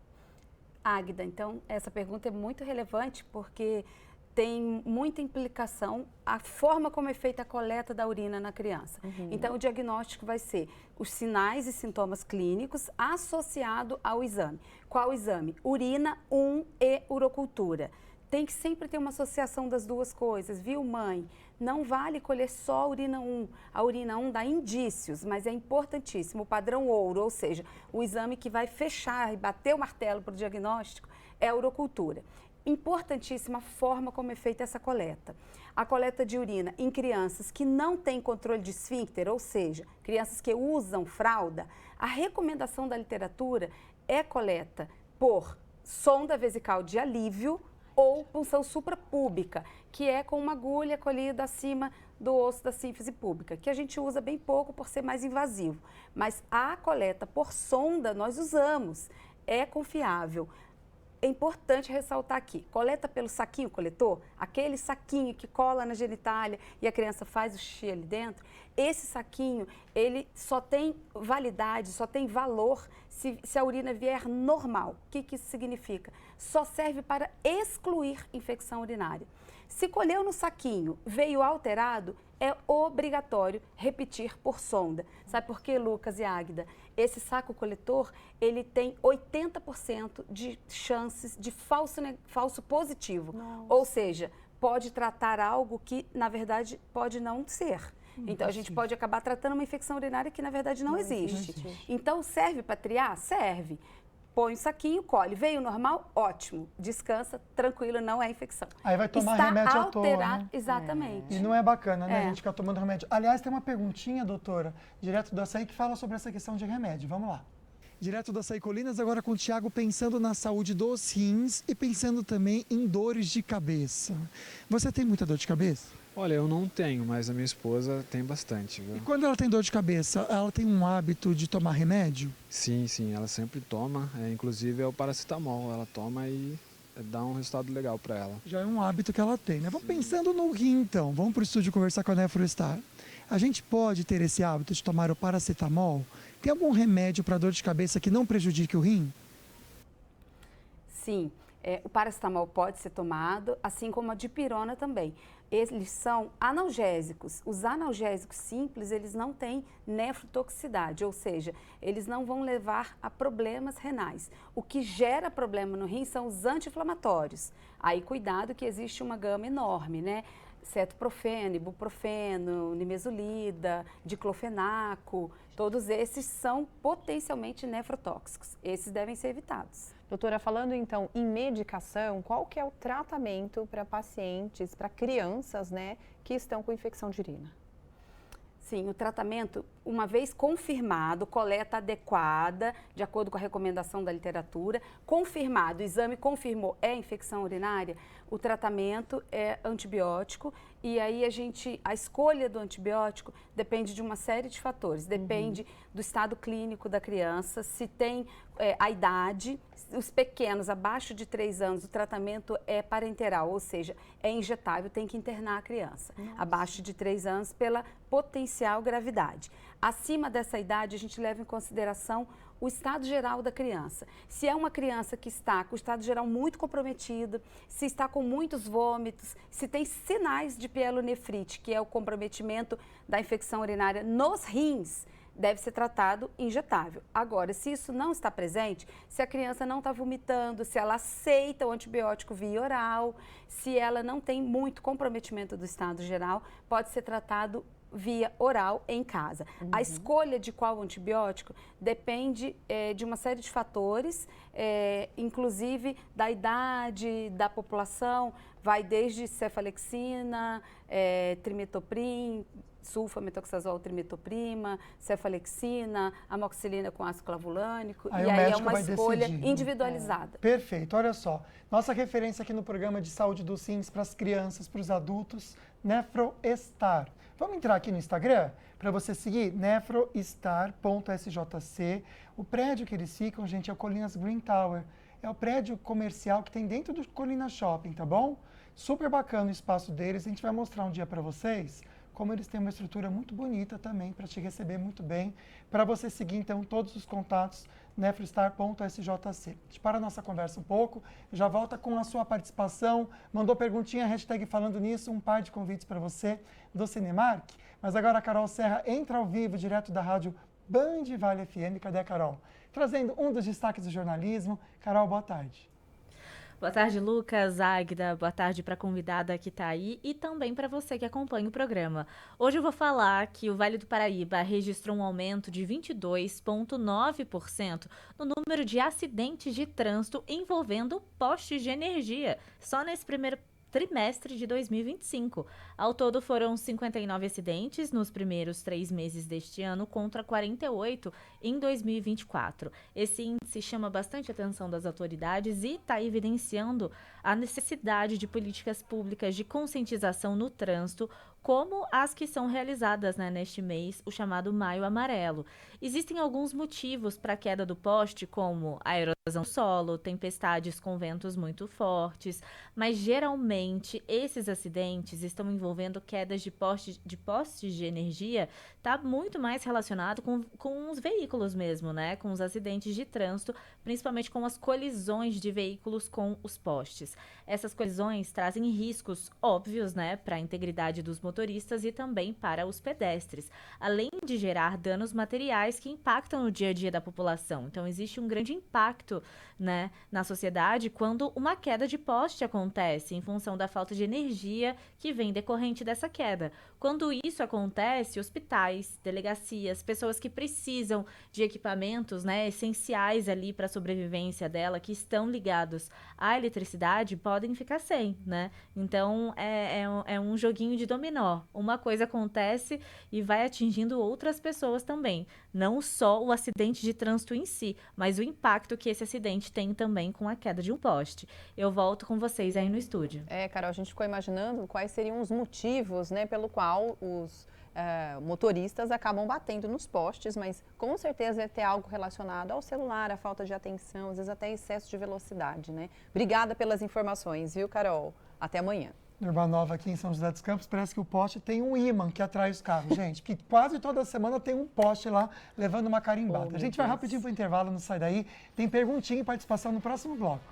Águida, então essa pergunta é muito relevante porque tem muita implicação a forma como é feita a coleta da urina na criança. Então, o diagnóstico vai ser os sinais e sintomas clínicos associado ao exame. Qual exame? Urina 1 e urocultura. Tem que sempre ter uma associação das duas coisas, viu, mãe? Não vale colher só a urina 1. A urina 1 dá indícios, mas é importantíssimo. O padrão ouro, ou seja, o exame que vai fechar e bater o martelo para o diagnóstico, é a urocultura. Importantíssima a forma como é feita essa coleta. A coleta de urina em crianças que não têm controle de esfíncter, ou seja, crianças que usam fralda, a recomendação da literatura é coleta por sonda vesical de alívio ou punção suprapúbica, que é com uma agulha colhida acima do osso da sínfise púbica, que a gente usa bem pouco por ser mais invasivo. Mas a coleta por sonda nós usamos, é confiável. É importante ressaltar aqui, coleta pelo saquinho coletor, aquele saquinho que cola na genitália e a criança faz o xixi ali dentro, esse saquinho, ele só tem validade, só tem valor se a urina vier normal. O que isso significa? Só serve para excluir infecção urinária. Se colheu no saquinho, veio alterado, é obrigatório repetir por sonda. Sabe por quê, Lucas e Águida? Esse saco coletor, ele tem 80% de chances de falso positivo. Nossa. Ou seja, pode tratar algo que, na verdade, pode não ser. Então, a gente pode acabar tratando uma infecção urinária que, na verdade, não existe. Então, serve para triar? Serve. Põe o saquinho, colhe. Veio normal? Ótimo. Descansa, tranquilo, não é infecção. Aí vai tomar remédio à toa, né? Exatamente. E não é bacana, né? A gente ficar tomando remédio. Aliás, tem uma perguntinha, doutora, direto do Açaí, que fala sobre essa questão de remédio. Vamos lá. Direto do Açaí Colinas, agora com o Thiago, pensando na saúde dos rins e pensando também em dores de cabeça. Você tem muita dor de cabeça? Olha, eu não tenho, mas a minha esposa tem bastante, viu? E quando ela tem dor de cabeça, ela tem um hábito de tomar remédio? Sim, ela sempre toma, inclusive é o paracetamol, ela toma e dá um resultado legal para ela. Já é um hábito que ela tem, né? Vamos pensando no rim, então. Vamos para o estúdio conversar com a Nefrostar. A gente pode ter esse hábito de tomar o paracetamol? Tem algum remédio para dor de cabeça que não prejudique o rim? Sim, o paracetamol pode ser tomado, assim como a dipirona também. Eles são analgésicos. Os analgésicos simples, eles não têm nefrotoxicidade, ou seja, eles não vão levar a problemas renais. O que gera problema no rim são os anti-inflamatórios. Aí, cuidado que existe uma gama enorme, né? Cetoprofeno, ibuprofeno, nimesulida, diclofenaco, todos esses são potencialmente nefrotóxicos. Esses devem ser evitados. Doutora, falando então em medicação, qual que é o tratamento para pacientes, para crianças, né, que estão com infecção de urina? Sim, o tratamento, uma vez confirmado, coleta adequada, de acordo com a recomendação da literatura, confirmado, o exame confirmou, é infecção urinária, o tratamento é antibiótico e aí a escolha do antibiótico depende de uma série de fatores, depende do estado clínico da criança, se tem a idade, os pequenos abaixo de 3 anos, o tratamento é parenteral, ou seja, é injetável, tem que internar a criança. Nossa. Abaixo de 3 anos pela potencial gravidade. Acima dessa idade, a gente leva em consideração o estado geral da criança. Se é uma criança que está com o estado geral muito comprometido, se está com muitos vômitos, se tem sinais de pielonefrite, que é o comprometimento da infecção urinária nos rins, deve ser tratado injetável. Agora, se isso não está presente, se a criança não está vomitando, se ela aceita o antibiótico via oral, se ela não tem muito comprometimento do estado geral, pode ser tratado via oral em casa. A escolha de qual antibiótico depende de uma série de fatores, inclusive da idade da população, vai desde cefalexina, trimetoprim, sulfametoxazol, trimetoprima, cefalexina, amoxicilina com ácido clavulânico, aí e aí é uma escolha decidir, individualizada. Perfeito, olha só, nossa referência aqui no programa de saúde dos rins para as crianças, para os adultos, Nefrostar. Vamos entrar aqui no Instagram para você seguir nefrostar.sjc. O prédio que eles ficam, gente, é o Colinas Green Tower. É o prédio comercial que tem dentro do Colinas Shopping, tá bom? Super bacana o espaço deles. A gente vai mostrar um dia para vocês como eles têm uma estrutura muito bonita também para te receber muito bem. Para você seguir, então, todos os contatos, nefrostar.sjc. A gente para a nossa conversa um pouco, já volta com a sua participação. Mandou perguntinha, hashtag falando nisso, um par de convites para você do Cinemark. Mas agora a Carol Serra entra ao vivo, direto da rádio Band Vale FM. Cadê a Carol? Trazendo um dos destaques do jornalismo. Carol, boa tarde. Boa tarde, Lucas, Águida, boa tarde para a convidada que está aí e também para você que acompanha o programa. Hoje eu vou falar que o Vale do Paraíba registrou um aumento de 22,9% no número de acidentes de trânsito envolvendo postes de energia, só nesse primeiro trimestre de 2025. Ao todo foram 59 acidentes nos primeiros 3 meses deste ano contra 48 em 2024. Esse índice chama bastante a atenção das autoridades e está evidenciando a necessidade de políticas públicas de conscientização no trânsito, como as que são realizadas neste mês, o chamado Maio Amarelo. Existem alguns motivos para a queda do poste, como a erosão do solo, tempestades com ventos muito fortes, mas geralmente esses acidentes estão envolvendo quedas de postes de energia, está muito mais relacionado com os veículos mesmo, né? Com os acidentes de trânsito, principalmente com as colisões de veículos com os postes. Essas colisões trazem riscos óbvios, né, para a integridade dos motoristas e também para os pedestres, além de gerar danos materiais que impactam no dia a dia da população. Então, existe um grande impacto, né, na sociedade quando uma queda de poste acontece em função da falta de energia que vem decorrente dessa queda. Quando isso acontece, hospitais, delegacias, pessoas que precisam de equipamentos, né, essenciais ali para a sobrevivência dela, que estão ligados à eletricidade, podem ficar sem, né? Então, é um joguinho de dominó. Uma coisa acontece e vai atingindo outras pessoas também. Não só o acidente de trânsito em si, mas o impacto que esse acidente tem também com a queda de um poste. Eu volto com vocês aí no estúdio. Carol, a gente ficou imaginando quais seriam os motivos, né, pelo qual os motoristas acabam batendo nos postes, mas com certeza deve ter algo relacionado ao celular, à falta de atenção, às vezes até excesso de velocidade, né? Obrigada pelas informações, viu, Carol? Até amanhã. Urbanova aqui em São José dos Campos, parece que o poste tem um ímã que atrai os carros, gente, porque quase toda semana tem um poste lá levando uma carimbada. A gente vai rapidinho para o intervalo, não sai daí. Tem perguntinha e participação no próximo bloco.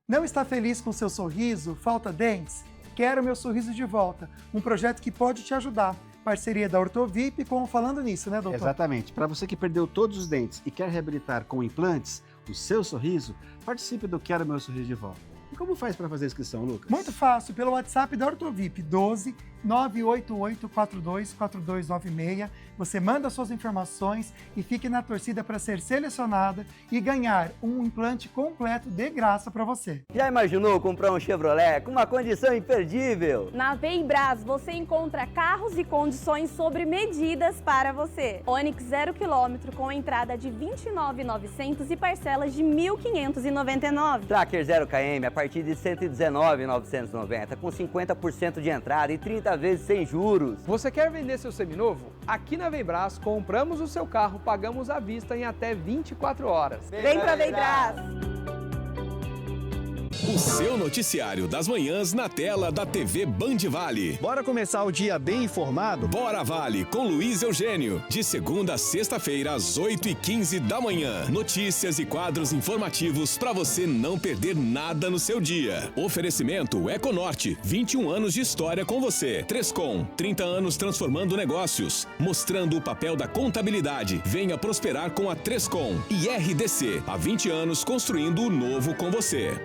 Não está feliz com seu sorriso? Falta dentes? Quero meu sorriso de volta. Um projeto que pode te ajudar. Parceria da Ortovip com Falando Nisso, né, doutor? Exatamente. Para você que perdeu todos os dentes e quer reabilitar com implantes o seu sorriso, participe do Quero Meu Sorriso de Volta. E como faz para fazer a inscrição, Lucas? Muito fácil, pelo WhatsApp da Ortovip, 12 988424296. Você manda suas informações e fique na torcida para ser selecionada e ganhar um implante completo de graça para você. Já imaginou comprar um Chevrolet com uma condição imperdível? Na Veibras você encontra carros e condições sobre medidas para você. Onix 0 km com entrada de R$ 29.900 e parcelas de R$ 1.599. Tracker 0 km a partir de R$ 119.990 com 50% de entrada e 30 vezes sem juros. Você quer vender seu seminovo? Aqui na Veibras, compramos o seu carro, pagamos à vista em até 24 horas. Vem pra Veibras! O seu noticiário das manhãs na tela da TV Band Vale. Bora começar o dia bem informado? Bora Vale, com Luiz Eugênio. De segunda a sexta-feira, às 8h15 da manhã. Notícias e quadros informativos para você não perder nada no seu dia. Oferecimento Econorte, 21 anos de história com você. Trescom, 30 anos transformando negócios. Mostrando o papel da contabilidade. Venha prosperar com a Trescom. E RDC, há 20 anos construindo o novo com você.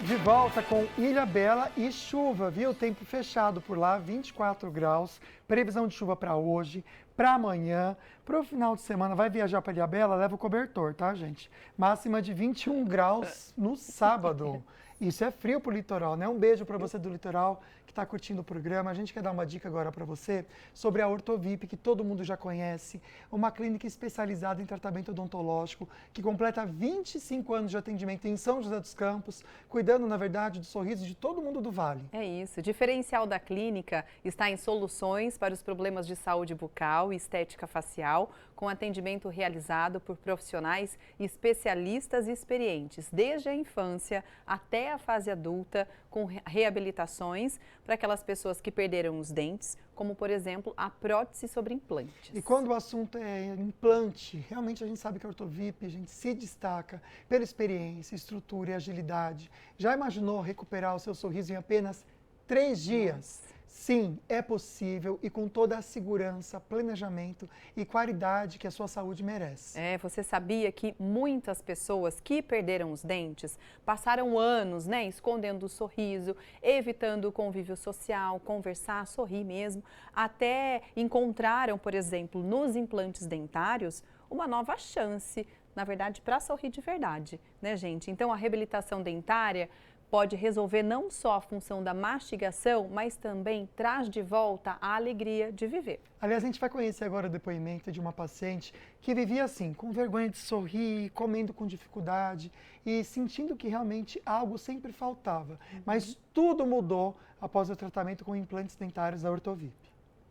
De volta com Ilha Bela e chuva, viu? Tempo fechado por lá, 24 graus. Previsão de chuva para hoje, para amanhã, para o final de semana. Vai viajar para Ilha Bela, leva o cobertor, tá, gente? Máxima de 21 graus no sábado. Isso é frio para o litoral, né? Um beijo para você do litoral que está curtindo o programa. A gente quer dar uma dica agora para você sobre a Ortovip, que todo mundo já conhece, uma clínica especializada em tratamento odontológico, que completa 25 anos de atendimento em São José dos Campos, cuidando, na verdade, do sorriso de todo mundo do Vale. É isso. O diferencial da clínica está em soluções para os problemas de saúde bucal e estética facial, com atendimento realizado por profissionais especialistas e experientes, desde a infância até a fase adulta, com reabilitações para aquelas pessoas que perderam os dentes, como, por exemplo, a prótese sobre implantes. E quando o assunto é implante, realmente a gente sabe que a Ortovip, a gente se destaca pela experiência, estrutura e agilidade. Já imaginou recuperar o seu sorriso em apenas 3 dias? Sim, é possível e com toda a segurança, planejamento e qualidade que a sua saúde merece. Você sabia que muitas pessoas que perderam os dentes passaram anos, escondendo o sorriso, evitando o convívio social, conversar, sorrir mesmo, até encontraram, por exemplo, nos implantes dentários, uma nova chance, na verdade, para sorrir de verdade, né, gente? Então, a reabilitação dentária pode resolver não só a função da mastigação, mas também traz de volta a alegria de viver. Aliás, a gente vai conhecer agora o depoimento de uma paciente que vivia assim, com vergonha de sorrir, comendo com dificuldade e sentindo que realmente algo sempre faltava. Mas tudo mudou após o tratamento com implantes dentários da Ortovip.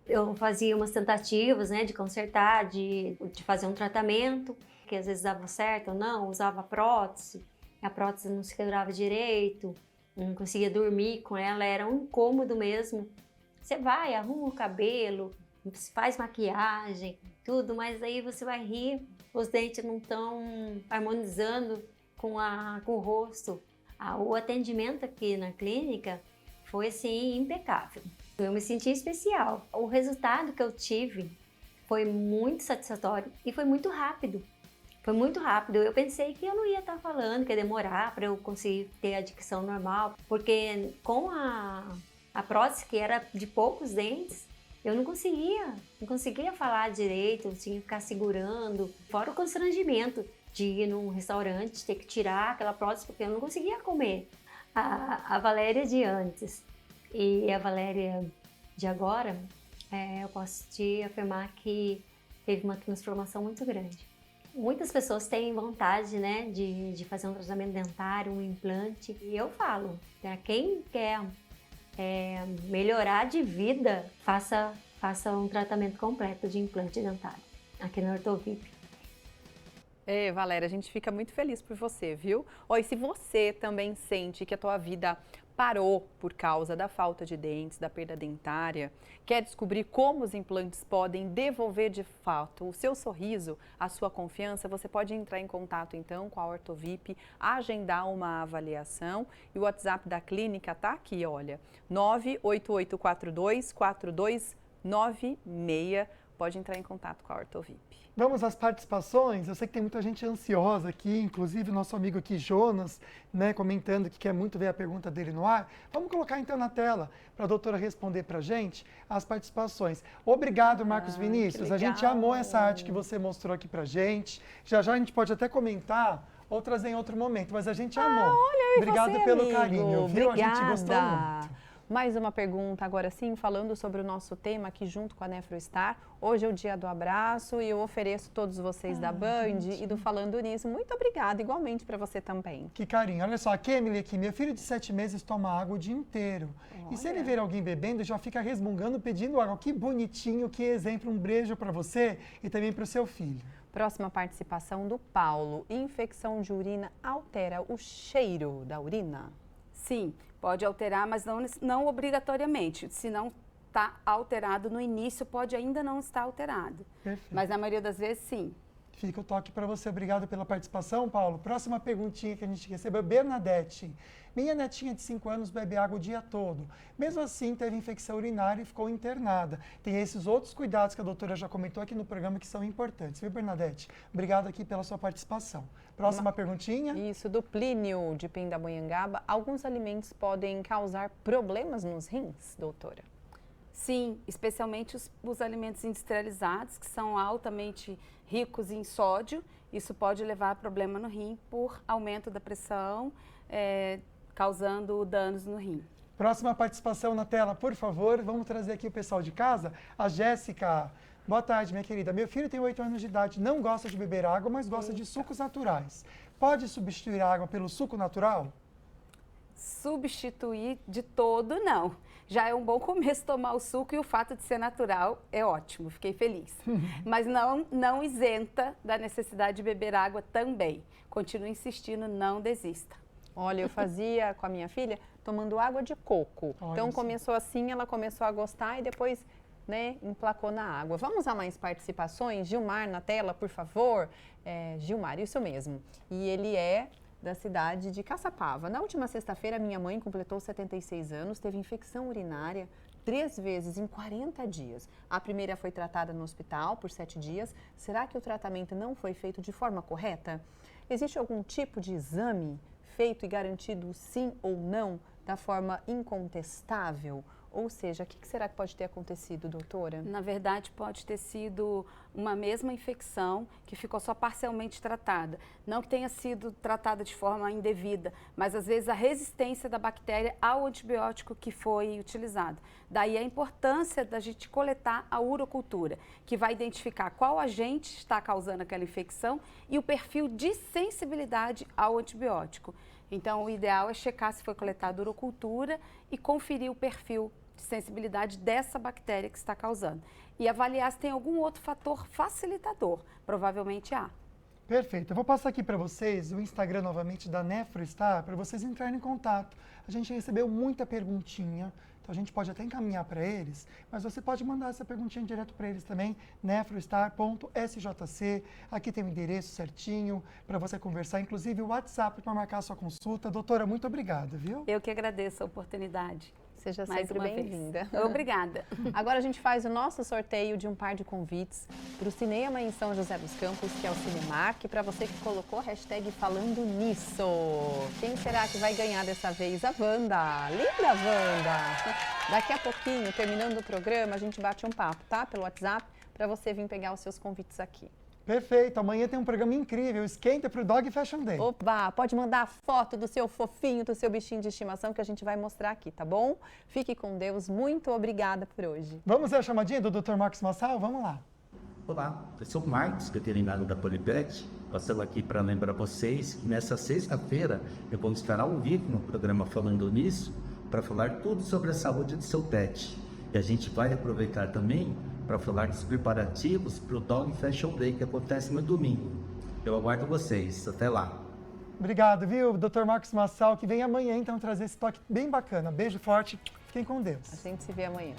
Eu fazia umas tentativas, de consertar, de fazer um tratamento, que às vezes dava certo ou não, usava prótese. A prótese não se quebrava direito, não conseguia dormir com ela, era um incômodo mesmo. Você vai, arruma o cabelo, faz maquiagem, tudo, mas aí você vai rir, os dentes não estão harmonizando com o rosto. O atendimento aqui na clínica foi assim impecável. Eu me senti especial. O resultado que eu tive foi muito satisfatório e foi muito rápido. Foi muito rápido. Eu pensei que eu não ia estar falando, que ia demorar para eu conseguir ter a dicção normal, porque com a prótese, que era de poucos dentes, eu não conseguia falar direito, eu tinha que ficar segurando. Fora o constrangimento de ir num restaurante, ter que tirar aquela prótese, porque eu não conseguia comer. A Valéria de antes e a Valéria de agora, eu posso te afirmar que teve uma transformação muito grande. Muitas pessoas têm vontade, de fazer um tratamento dentário, um implante. E eu falo, para quem quer melhorar de vida, faça um tratamento completo de implante dentário aqui na Ortovip. Valéria, a gente fica muito feliz por você, viu? E se você também sente que a tua vida parou por causa da falta de dentes, da perda dentária, quer descobrir como os implantes podem devolver de fato o seu sorriso, a sua confiança, você pode entrar em contato então com a Ortovip, agendar uma avaliação e o WhatsApp da clínica tá aqui, olha, 988424296, pode entrar em contato com a Ortovip. Vamos às participações. Eu sei que tem muita gente ansiosa aqui, inclusive nosso amigo aqui, Jonas, comentando que quer muito ver a pergunta dele no ar. Vamos colocar então na tela para a doutora responder para a gente as participações. Obrigado, Marcos Vinícius. A gente amou essa arte que você mostrou aqui para a gente. Já a gente pode até comentar ou trazer em outro momento, mas a gente amou. Olha aí, obrigado você, pelo amigo. carinho, viu? Obrigada. A gente gostou muito. Mais uma pergunta agora sim, falando sobre o nosso tema aqui junto com a Nefrostar. Hoje é o dia do abraço e eu ofereço todos vocês da Band e do Falando Nisso. Muito obrigada, igualmente para você também. Que carinho. Olha só, a Kemily aqui, meu filho de 7 meses toma água o dia inteiro. E se ele ver alguém bebendo, já fica resmungando, pedindo água. Que bonitinho, que exemplo. Um beijo para você e também para o seu filho. Próxima participação do Paulo. Infecção de urina altera o cheiro da urina? Sim, pode alterar, mas não obrigatoriamente. Se não está alterado no início, pode ainda não estar alterado. Perfeito. Mas na maioria das vezes, sim. Fica o toque para você. Obrigado pela participação, Paulo. Próxima perguntinha que a gente recebeu, Bernadette. Minha netinha de 5 anos bebe água o dia todo. Mesmo assim, teve infecção urinária e ficou internada. Tem esses outros cuidados que a doutora já comentou aqui no programa que são importantes. Viu, Bernadette? Obrigado aqui pela sua participação. Próxima perguntinha. Isso, do Plínio de Pindamonhangaba. Alguns alimentos podem causar problemas nos rins, doutora? Sim, especialmente os alimentos industrializados, que são altamente ricos em sódio. Isso pode levar a problema no rim por aumento da pressão, causando danos no rim. Próxima participação na tela, por favor. Vamos trazer aqui o pessoal de casa. A Jéssica. Boa tarde, minha querida. Meu filho tem 8 anos de idade, não gosta de beber água, mas gosta de sucos naturais. Pode substituir a água pelo suco natural? Substituir de todo, não. Já é um bom começo tomar o suco e o fato de ser natural é ótimo, fiquei feliz. Mas não isenta da necessidade de beber água também. Continue insistindo, não desista. Olha, eu fazia com a minha filha tomando água de coco. Olha Então isso. começou assim, ela começou a gostar e depois, né, emplacou na água. Vamos a mais participações? Gilmar na tela, por favor. Gilmar, isso mesmo. E ele é da cidade de Caçapava. Na última sexta-feira, minha mãe completou 76 anos, teve infecção urinária 3 vezes em 40 dias. A primeira foi tratada no hospital por 7 dias. Será que o tratamento não foi feito de forma correta? Existe algum tipo de exame feito e garantido sim ou não da forma incontestável? Ou seja, o que será que pode ter acontecido, doutora? Na verdade, pode ter sido uma mesma infecção que ficou só parcialmente tratada. Não que tenha sido tratada de forma indevida, mas às vezes a resistência da bactéria ao antibiótico que foi utilizado. Daí a importância da gente coletar a urocultura, que vai identificar qual agente está causando aquela infecção e o perfil de sensibilidade ao antibiótico. Então, o ideal é checar se foi coletada urocultura e conferir o perfil de sensibilidade dessa bactéria que está causando. E avaliar se tem algum outro fator facilitador. Provavelmente há. Perfeito. Eu vou passar aqui para vocês o Instagram novamente da Nefrostar, para vocês entrarem em contato. A gente recebeu muita perguntinha, então a gente pode até encaminhar para eles, mas você pode mandar essa perguntinha direto para eles também, nefrostar.sjc. Aqui tem o endereço certinho para você conversar, inclusive o WhatsApp para marcar a sua consulta. Doutora, muito obrigada, viu? Eu que agradeço a oportunidade. Seja Mais sempre uma vez. bem-vinda. Obrigada. Agora a gente faz o nosso sorteio de um par de convites para o cinema em São José dos Campos, que é o Cinemark, para você que colocou a hashtag falando nisso. Quem será que vai ganhar dessa vez? A Wanda. Linda Wanda! Daqui a pouquinho, terminando o programa, a gente bate um papo, tá? Pelo WhatsApp, para você vir pegar os seus convites aqui. Perfeito, amanhã tem um programa incrível, esquenta para o Dog Fashion Day. Opa, pode mandar a foto do seu fofinho, do seu bichinho de estimação que a gente vai mostrar aqui, tá bom? Fique com Deus, muito obrigada por hoje. Vamos ver a chamadinha do Dr. Marcos Massal? Vamos lá. Olá, eu sou o Marcos, veterinário da Polipet, passando aqui para lembrar vocês que nessa sexta-feira eu vou estar ao vivo no programa Falando Nisso para falar tudo sobre a saúde do seu pet. E a gente vai aproveitar também para falar dos preparativos para o Dog Fashion Day que acontece no domingo. Eu aguardo vocês. Até lá. Obrigado, viu, Dr. Marcos Massal, que vem amanhã então trazer esse toque bem bacana. Beijo forte, fiquem com Deus. A gente se vê amanhã.